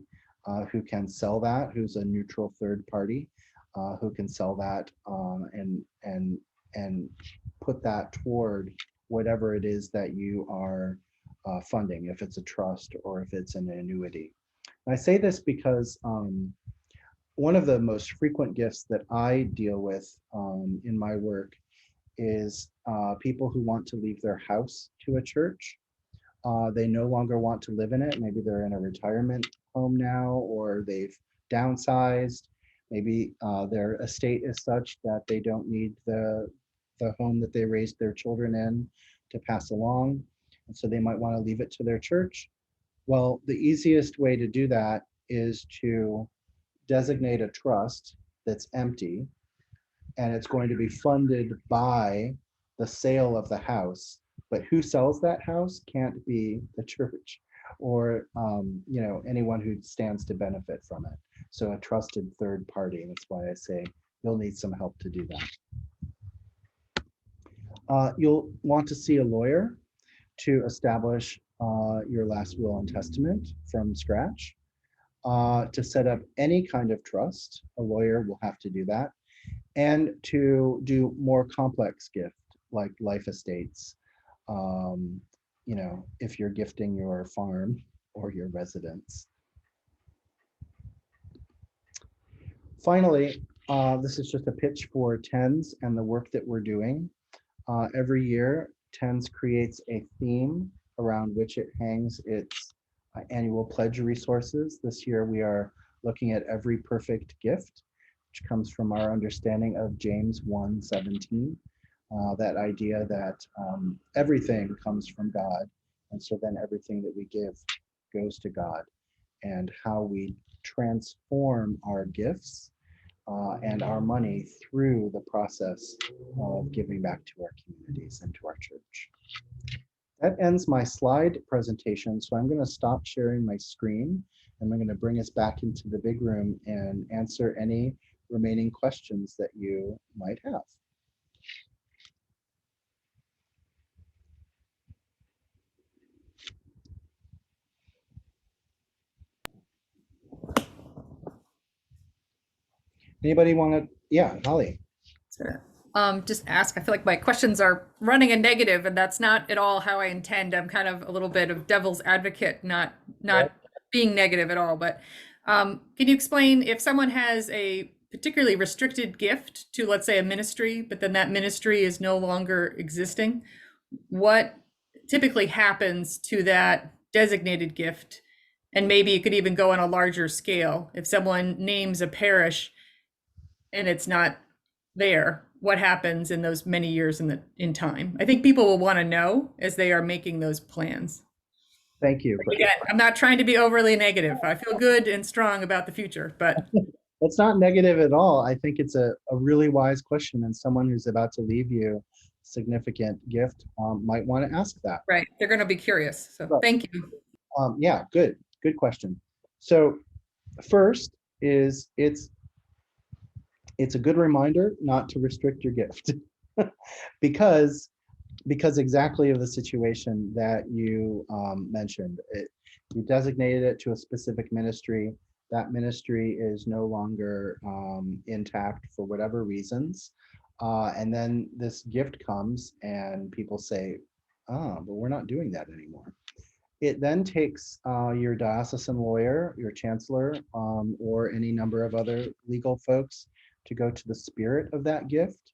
who can sell that, who's a neutral third party, who can sell that and put that toward whatever it is that you are funding, if it's a trust or if it's an annuity. And I say this because one of the most frequent gifts that I deal with in my work is people who want to leave their house to a church. They no longer want to live in it. Maybe they're in a retirement home now, or they've downsized. Maybe their estate is such that they don't need the home that they raised their children in to pass along. And so they might want to leave it to their church. Well, the easiest way to do that is to designate a trust that's empty, and it's going to be funded by the sale of the house. But who sells that house can't be the church or anyone who stands to benefit from it. So a trusted third party. That's why I say you'll need some help to do that. You'll want to see a lawyer to establish your last will and testament from scratch. To set up any kind of trust, a lawyer will have to do that. And to do more complex gift like life estates, if you're gifting your farm or your residence. Finally, this is just a pitch for TENS and the work that we're doing. Every year, TENS creates a theme around which it hangs its annual pledge resources. This year, we are looking at every perfect gift, which comes from our understanding of James 1:17. That idea that everything comes from God, and so then everything that we give goes to God, and how we transform our gifts and our money through the process of giving back to our communities and to our church. That ends my slide presentation, so I'm going to stop sharing my screen, and I'm going to bring us back into the big room and answer any remaining questions that you might have. Anybody want to? Yeah, Holly. Sure. Just ask. I feel like my questions are running a negative, and that's not at all how I intend. I'm kind of a little bit of devil's advocate, not being negative at all. But can you explain if someone has a particularly restricted gift to, let's say, a ministry, but then that ministry is no longer existing, what typically happens to that designated gift? And maybe it could even go on a larger scale. If someone names a parish and it's not there, what happens in those many years in time? I think people will want to know as they are making those plans. Thank you. Again, I'm not trying to be overly negative. I feel good and strong about the future, but it's not negative at all. I think it's a really wise question, and someone who's about to leave you a significant gift might want to ask that. Right, they're going to be curious. So thank you. Yeah, good question. So first is it's a good reminder not to restrict your gift because exactly of the situation that you mentioned. You designated it to a specific ministry. That ministry is no longer intact for whatever reasons. And then this gift comes and people say, but we're not doing that anymore. It then takes your diocesan lawyer, your chancellor, or any number of other legal folks to go to the spirit of that gift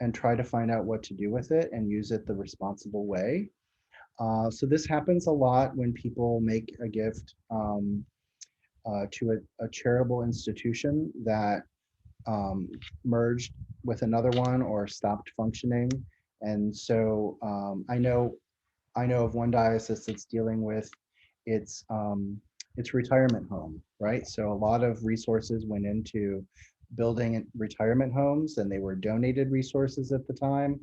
and try to find out what to do with it and use it the responsible way. So this happens a lot when people make a gift to a charitable institution that merged with another one or stopped functioning. And so I know of one diocese that's dealing with its retirement home, right? So a lot of resources went into building retirement homes, and they were donated resources at the time.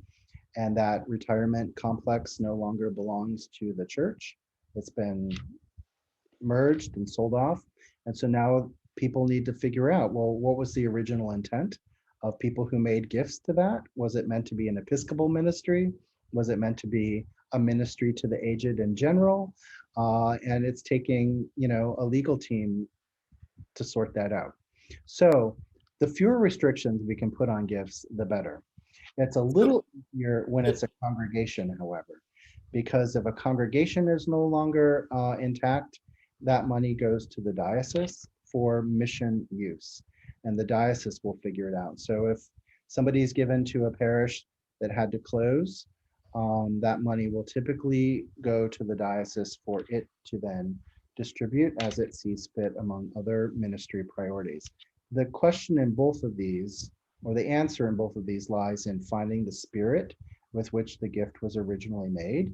And that retirement complex no longer belongs to the church. It's been merged and sold off. And so now people need to figure out, well, what was the original intent of people who made gifts to that? Was it meant to be an Episcopal ministry? Was it meant to be a ministry to the aged in general? And it's taking, a legal team to sort that out. So the fewer restrictions we can put on gifts, the better. It's a little easier when it's a congregation, however, because if a congregation is no longer intact, that money goes to the diocese for mission use, and the diocese will figure it out. So if somebody's given to a parish that had to close, that money will typically go to the diocese for it to then distribute as it sees fit among other ministry priorities. The question in both of these, or the answer in both of these, lies in finding the spirit with which the gift was originally made.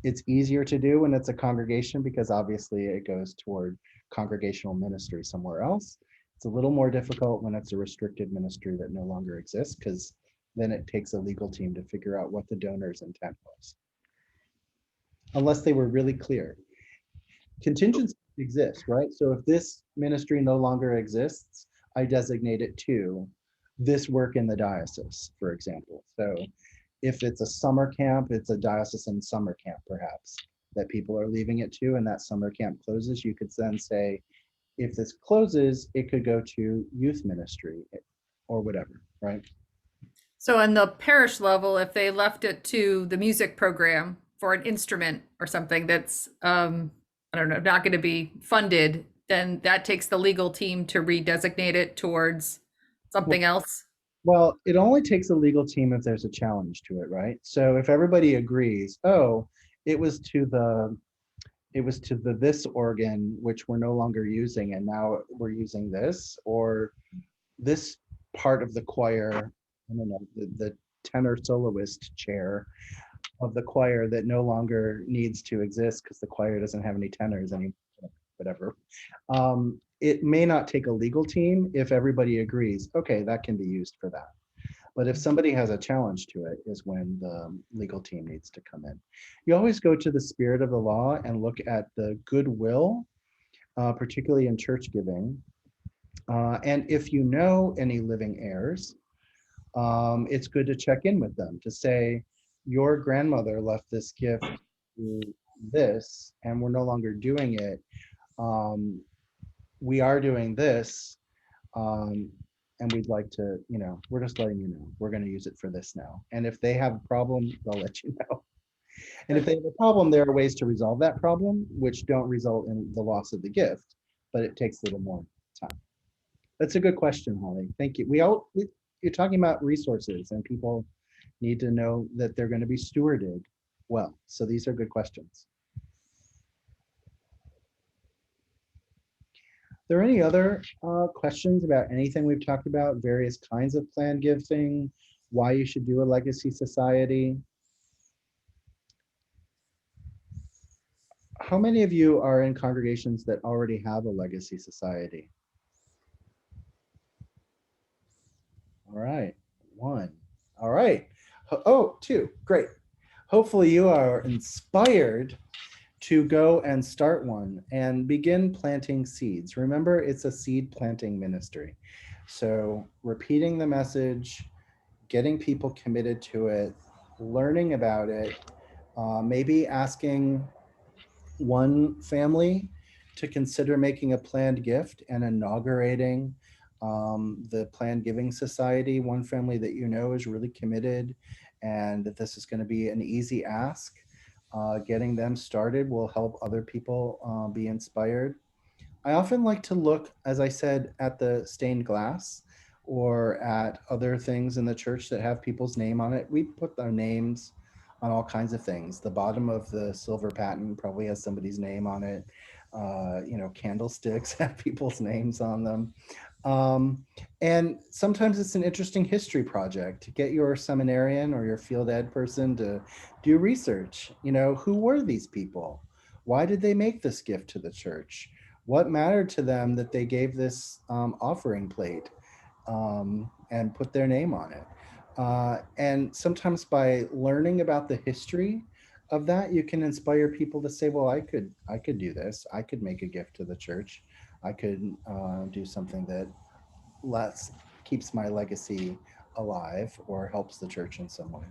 It's easier to do when it's a congregation because obviously it goes toward congregational ministry somewhere else. It's a little more difficult when it's a restricted ministry that no longer exists, because then it takes a legal team to figure out what the donor's intent was, unless they were really clear. Contingencies exist, right? So if this ministry no longer exists, I designate it to this work in the diocese, for example. So if it's a summer camp, it's a diocesan summer camp, perhaps, that people are leaving it to, and that summer camp closes, you could then say, if this closes, it could go to youth ministry or whatever, right? So on the parish level, if they left it to the music program for an instrument or something that's, I don't know, not going to be funded, then that takes the legal team to redesignate it towards something else? Well, it only takes a legal team if there's a challenge to it, right? So if everybody agrees, oh, it was to the this organ which we're no longer using, and now we're using this, or this part of the choir, I don't know, the tenor soloist chair of the choir that no longer needs to exist because the choir doesn't have any tenors anymore, whatever. It may not take a legal team if everybody agrees, okay, that can be used for that. But if somebody has a challenge to it is when the legal team needs to come in. You always go to the spirit of the law and look at the goodwill, particularly in church giving. And if you know any living heirs, it's good to check in with them to say, your grandmother left this gift to this, and we're no longer doing it. We are doing this, and we'd like to, we're just letting you know, we're going to use it for this now. And if they have a problem, they'll let you know. And if they have a problem, there are ways to resolve that problem, which don't result in the loss of the gift, but it takes a little more time. That's a good question, Holly. Thank you. You're talking about resources, and people need to know that they're going to be stewarded well. So these are good questions. Are there any other questions about anything we've talked about, various kinds of planned gifting, why you should do a legacy society? How many of you are in congregations that already have a legacy society? All right, 1. All right. Oh, 2, great. Hopefully you are inspired to go and start one and begin planting seeds. Remember, it's a seed planting ministry. So repeating the message, getting people committed to it, learning about it, maybe asking one family to consider making a planned gift and inaugurating the Planned Giving Society. One family that you know is really committed and that this is going to be an easy ask. Getting them started will help other people be inspired. I often like to look, as I said, at the stained glass or at other things in the church that have people's name on it. We put our names on all kinds of things. The bottom of the silver paten probably has somebody's name on it. Candlesticks have people's names on them. And sometimes it's an interesting history project to get your seminarian or your field ed person to do research. Who were these people? Why did they make this gift to the church? What mattered to them that they gave this offering plate and put their name on it? And sometimes by learning about the history of that, you can inspire people to say, well, I could do this. I could make a gift to the church. I could do something that keeps my legacy alive or helps the church in some way.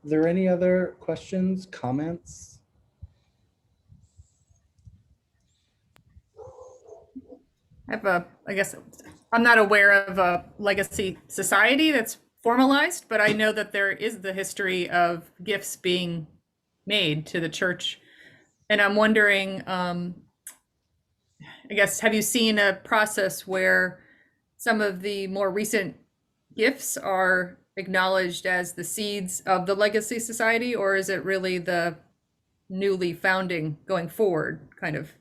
Are there any other questions, comments? I guess I'm not aware of a legacy society that's formalized, but I know that there is the history of gifts being made to the church. And I'm wondering, I guess, have you seen a process where some of the more recent gifts are acknowledged as the seeds of the legacy society, or is it really the newly founding going forward kind of?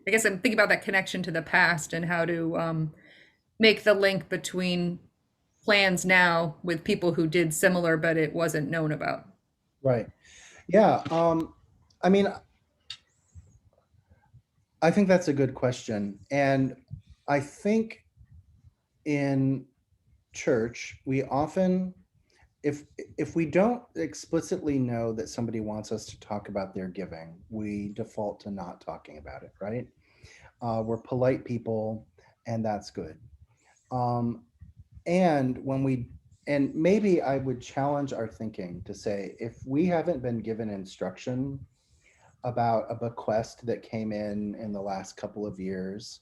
I guess I'm thinking about that connection to the past and how to make the link between plans now with people who did similar, but it wasn't known about. Right. Yeah. I think that's a good question. And I think in church, we often, if we don't explicitly know that somebody wants us to talk about their giving, we default to not talking about it, right? We're polite people, and that's good. And maybe I would challenge our thinking to say, if we haven't been given instruction about a bequest that came in the last couple of years,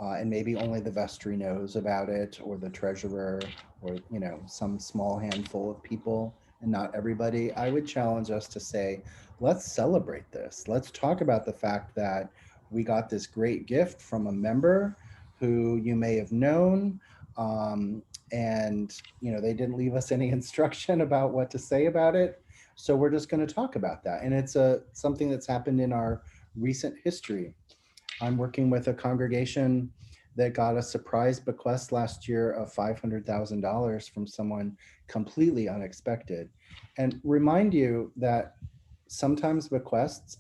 and maybe only the vestry knows about it, or the treasurer, or some small handful of people, and not everybody, I would challenge us to say, let's celebrate this. Let's talk about the fact that we got this great gift from a member who you may have known. And they didn't leave us any instruction about what to say about it. So we're just going to talk about that. And it's something that's happened in our recent history. I'm working with a congregation that got a surprise bequest last year of $500,000 from someone completely unexpected. And remind you that sometimes bequests,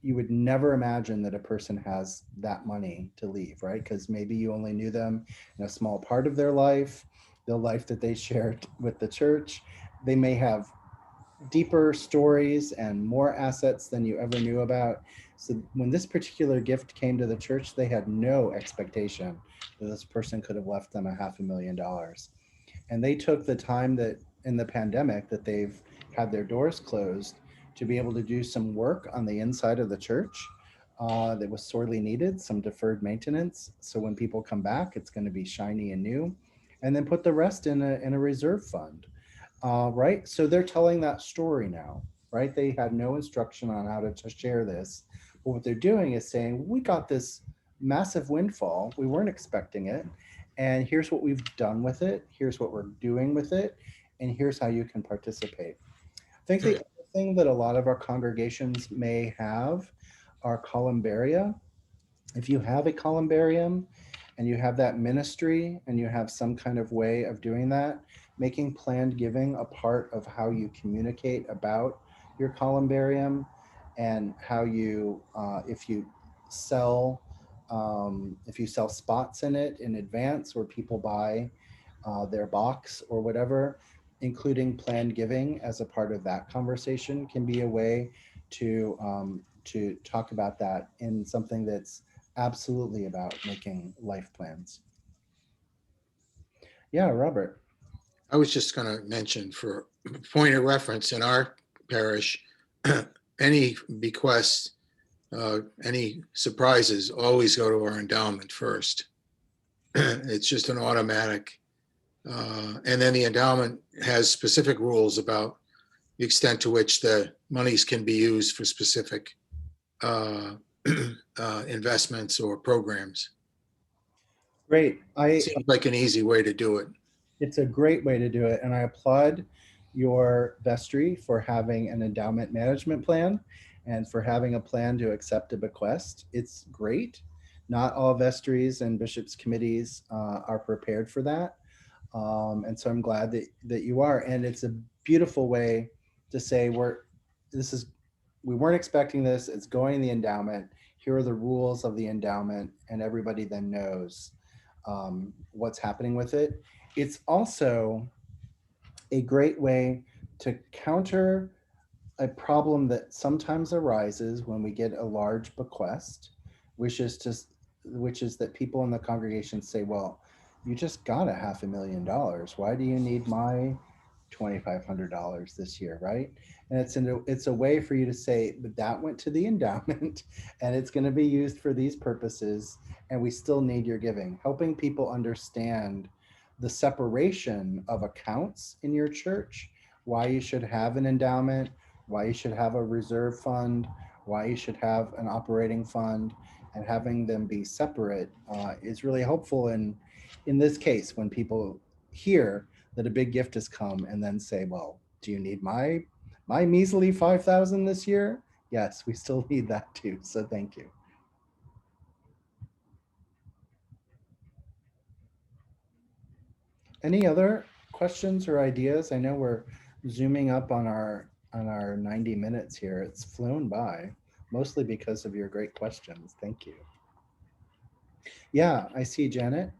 you would never imagine that a person has that money to leave, right? Because maybe you only knew them in a small part of their life, the life that they shared with the church. They may have deeper stories and more assets than you ever knew about. So when this particular gift came to the church, they had no expectation that this person could have left them $500,000. And they took the time that in the pandemic that they've had their doors closed to be able to do some work on the inside of the church that was sorely needed, some deferred maintenance. So when people come back, it's going to be shiny and new, and then put the rest in a reserve fund. Right? So they're telling that story now, right? They had no instruction on how to share this. But what they're doing is saying, we got this massive windfall. We weren't expecting it. And here's what we've done with it. Here's what we're doing with it. And here's how you can participate. I think the other thing that a lot of our congregations may have are columbaria. If you have a columbarium and you have that ministry and you have some kind of way of doing that, making planned giving a part of how you communicate about your columbarium and how you, if you sell spots in it in advance where people buy their box or whatever, including planned giving as a part of that conversation can be a way to talk about that in something that's absolutely about making life plans. Yeah, Robert. I was just going to mention, for point of reference, in our parish, any bequests, any surprises always go to our endowment first. It's just an automatic. And then the endowment has specific rules about the extent to which the monies can be used for specific investments or programs. Great. It seems like an easy way to do it. It's a great way to do it. And I applaud your vestry for having an endowment management plan and for having a plan to accept a bequest. It's great. Not all vestries and bishops' committees are prepared for that. And so I'm glad that you are. And it's a beautiful way to say we weren't expecting this. It's going in the endowment. Here are the rules of the endowment, and everybody then knows what's happening with it. It's also a great way to counter a problem that sometimes arises when we get a large bequest, which is that people in the congregation say, well, you just got $500,000. Why do you need my $2,500 this year, right? And it's a way for you to say, but that went to the endowment and it's going to be used for these purposes, and we still need your giving. Helping people understand the separation of accounts in your church, why you should have an endowment, why you should have a reserve fund, why you should have an operating fund, and having them be separate is really helpful in this case when people hear that a big gift has come and then say, well, do you need my measly 5,000 this year? Yes, we still need that too. So thank you. Any other questions or ideas? I know we're zooming up on our 90 minutes here. It's flown by, mostly because of your great questions. Thank you. Yeah, I see Janet.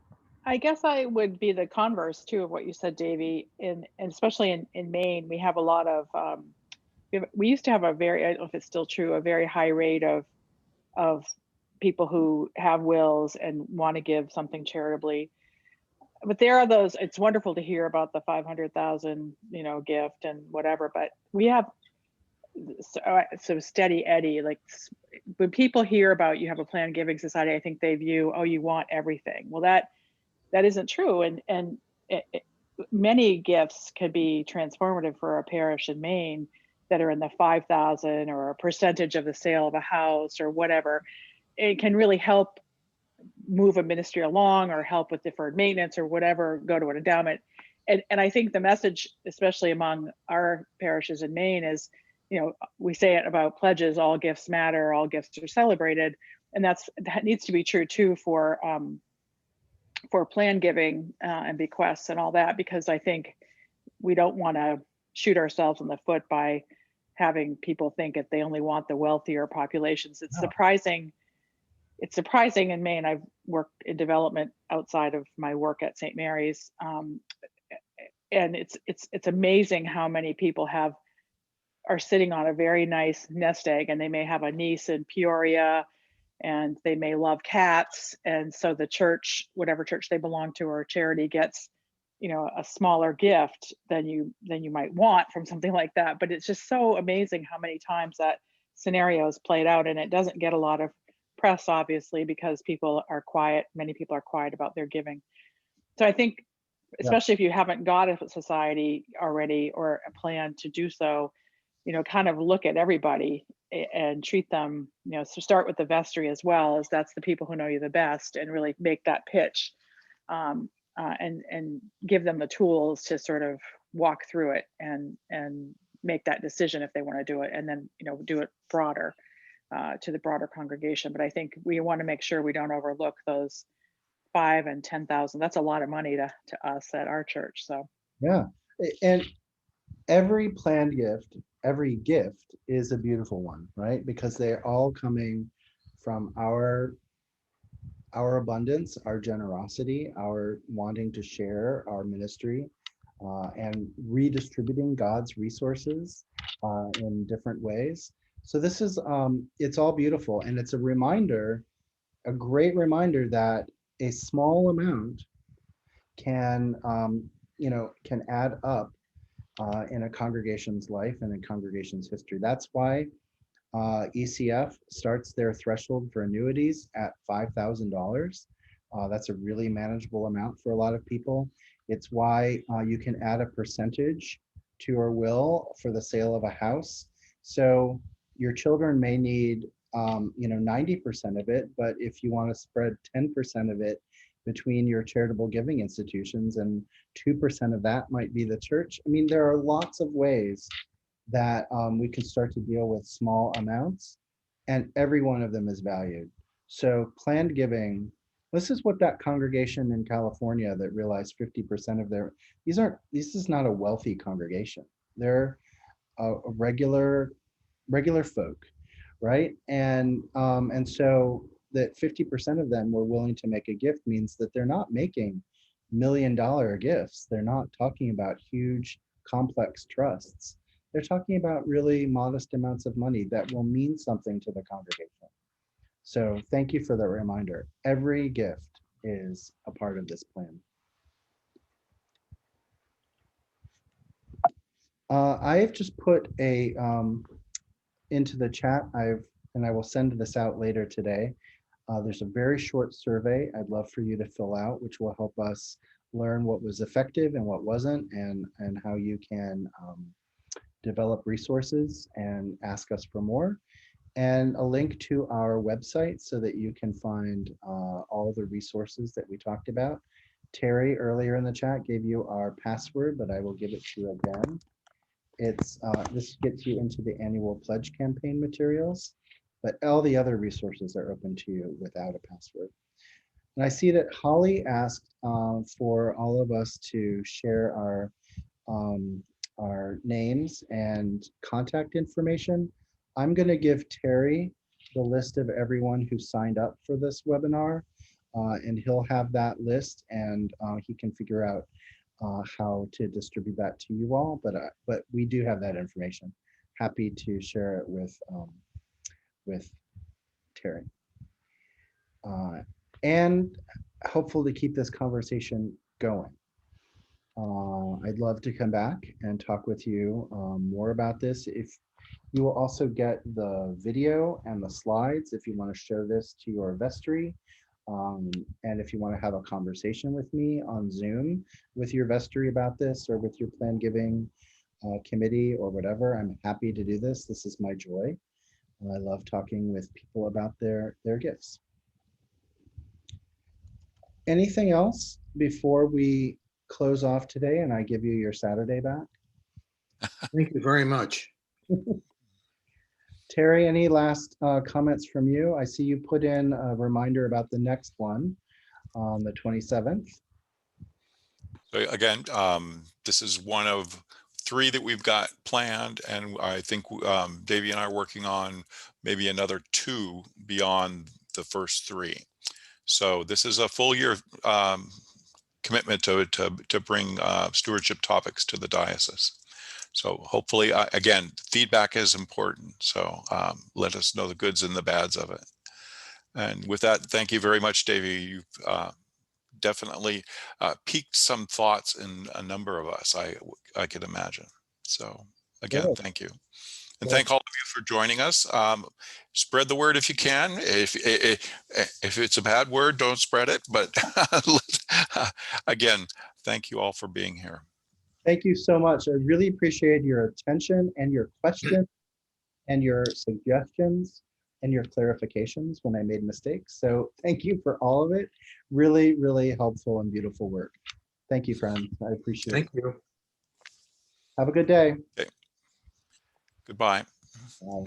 I guess I would be the converse too of what you said, Davey. And especially in Maine, we have a lot of, we used to have I don't know if it's still true, a very high rate of people who have wills and want to give something charitably. But there are those, it's wonderful to hear about the 500,000, gift and whatever, but we have so steady Eddie, like when people hear about you have a planned giving society, I think they view, oh, you want everything. Well, that isn't true. And many gifts could be transformative for a parish in Maine that are in the 5,000 or a percentage of the sale of a house or whatever. it can really help move a ministry along or help with deferred maintenance or whatever, go to an endowment. And I think the message, especially among our parishes in Maine, is, we say it about pledges, all gifts matter, all gifts are celebrated. And that needs to be true too for plan giving and bequests and all that, because I think we don't want to shoot ourselves in the foot by having people think that they only want the wealthier populations. It's surprising. It's surprising in Maine. I've worked in development outside of my work at St. Mary's, and it's amazing how many people are sitting on a very nice nest egg, and they may have a niece in Peoria, and they may love cats, and so the church, whatever church they belong to or charity, gets a smaller gift than you might want from something like that. But it's just so amazing how many times that scenario is played out, and it doesn't get a lot of press, obviously, because people are quiet. Many people are quiet about their giving. So I think, especially if you haven't got a society already or a plan to do so, kind of look at everybody and treat them, so start with the vestry as well, as that's the people who know you the best, and really make that pitch, and give them the tools to sort of walk through it and make that decision if they want to do it, and then do it broader to the broader congregation. But I think we want to make sure we don't overlook those 5 and 10,000. That's a lot of money to us at our church. So Yeah, and every planned gift, every gift is a beautiful one, right? Because they're all coming from our abundance, our generosity, our wanting to share our ministry, and redistributing God's resources in different ways. So this is, it's all beautiful, and it's a reminder, a great reminder that a small amount can, can add up in a congregation's life and in congregation's history. That's why ECF starts their threshold for annuities at $5,000. That's a really manageable amount for a lot of people. It's why you can add a percentage to your will for the sale of a house. So your children may need 90% of it, but if you want to spread 10% of it between your charitable giving institutions, and 2% of that might be the church. I mean, there are lots of ways that we can start to deal with small amounts, and every one of them is valued. So planned giving, this is what that congregation in California that realized 50% of their, this is not a wealthy congregation. They're a regular folk, right? And so that 50% of them were willing to make a gift means that they're not making $1 million gifts. They're not talking about huge, complex trusts. They're talking about really modest amounts of money that will mean something to the congregation. So thank you for that reminder. Every gift is a part of this plan. I have just put a into the chat. And I will send this out later today. There's a very short survey I'd love for you to fill out, which will help us learn what was effective and what wasn't, and how you can develop resources and ask us for more, and a link to our website so that you can find all the resources that we talked about. Terry earlier in the chat gave you our password, but I will give it to you again. It's this gets you into the annual pledge campaign materials, but all the other resources are open to you without a password. And I see that Holly asked for all of us to share our names and contact information. I'm going to give Terry the list of everyone who signed up for this webinar, and he'll have that list, and he can figure out how to distribute that to you all. But we do have that information. Happy to share it with Terry, and hopeful to keep this conversation going. I'd love to come back and talk with you more about this. If you will also get the video and the slides if you want to show this to your vestry, and if you want to have a conversation with me on Zoom with your vestry about this, or with your plan giving committee or whatever, I'm happy to do this. This is my joy. I love talking with people about their gifts. Anything else before we close off today and I give you your Saturday back? Thank you very much. Terry, any last comments from you? I see you put in a reminder about the next one on the 27th. So again, this is one of 3 that we've got planned, and I think Davey and I are working on maybe another 2 beyond the first 3. So this is a full year commitment to bring stewardship topics to the diocese. So hopefully, again, feedback is important. So let us know the goods and the bads of it. And with that, thank you very much, Davey. You've definitely piqued some thoughts in a number of us, I could imagine. So again, Good. thank you. And Good. thank all of you for joining us. Spread the word if you can. If it's a bad word, don't spread it. But again, thank you all for being here. Thank you so much. I really appreciate your attention and your questions and your suggestions and your clarifications when I made mistakes. So thank you for all of it. Really, really helpful and beautiful work. Thank you, friends. I appreciate Thank it. you. Have a good day. Goodbye. Bye.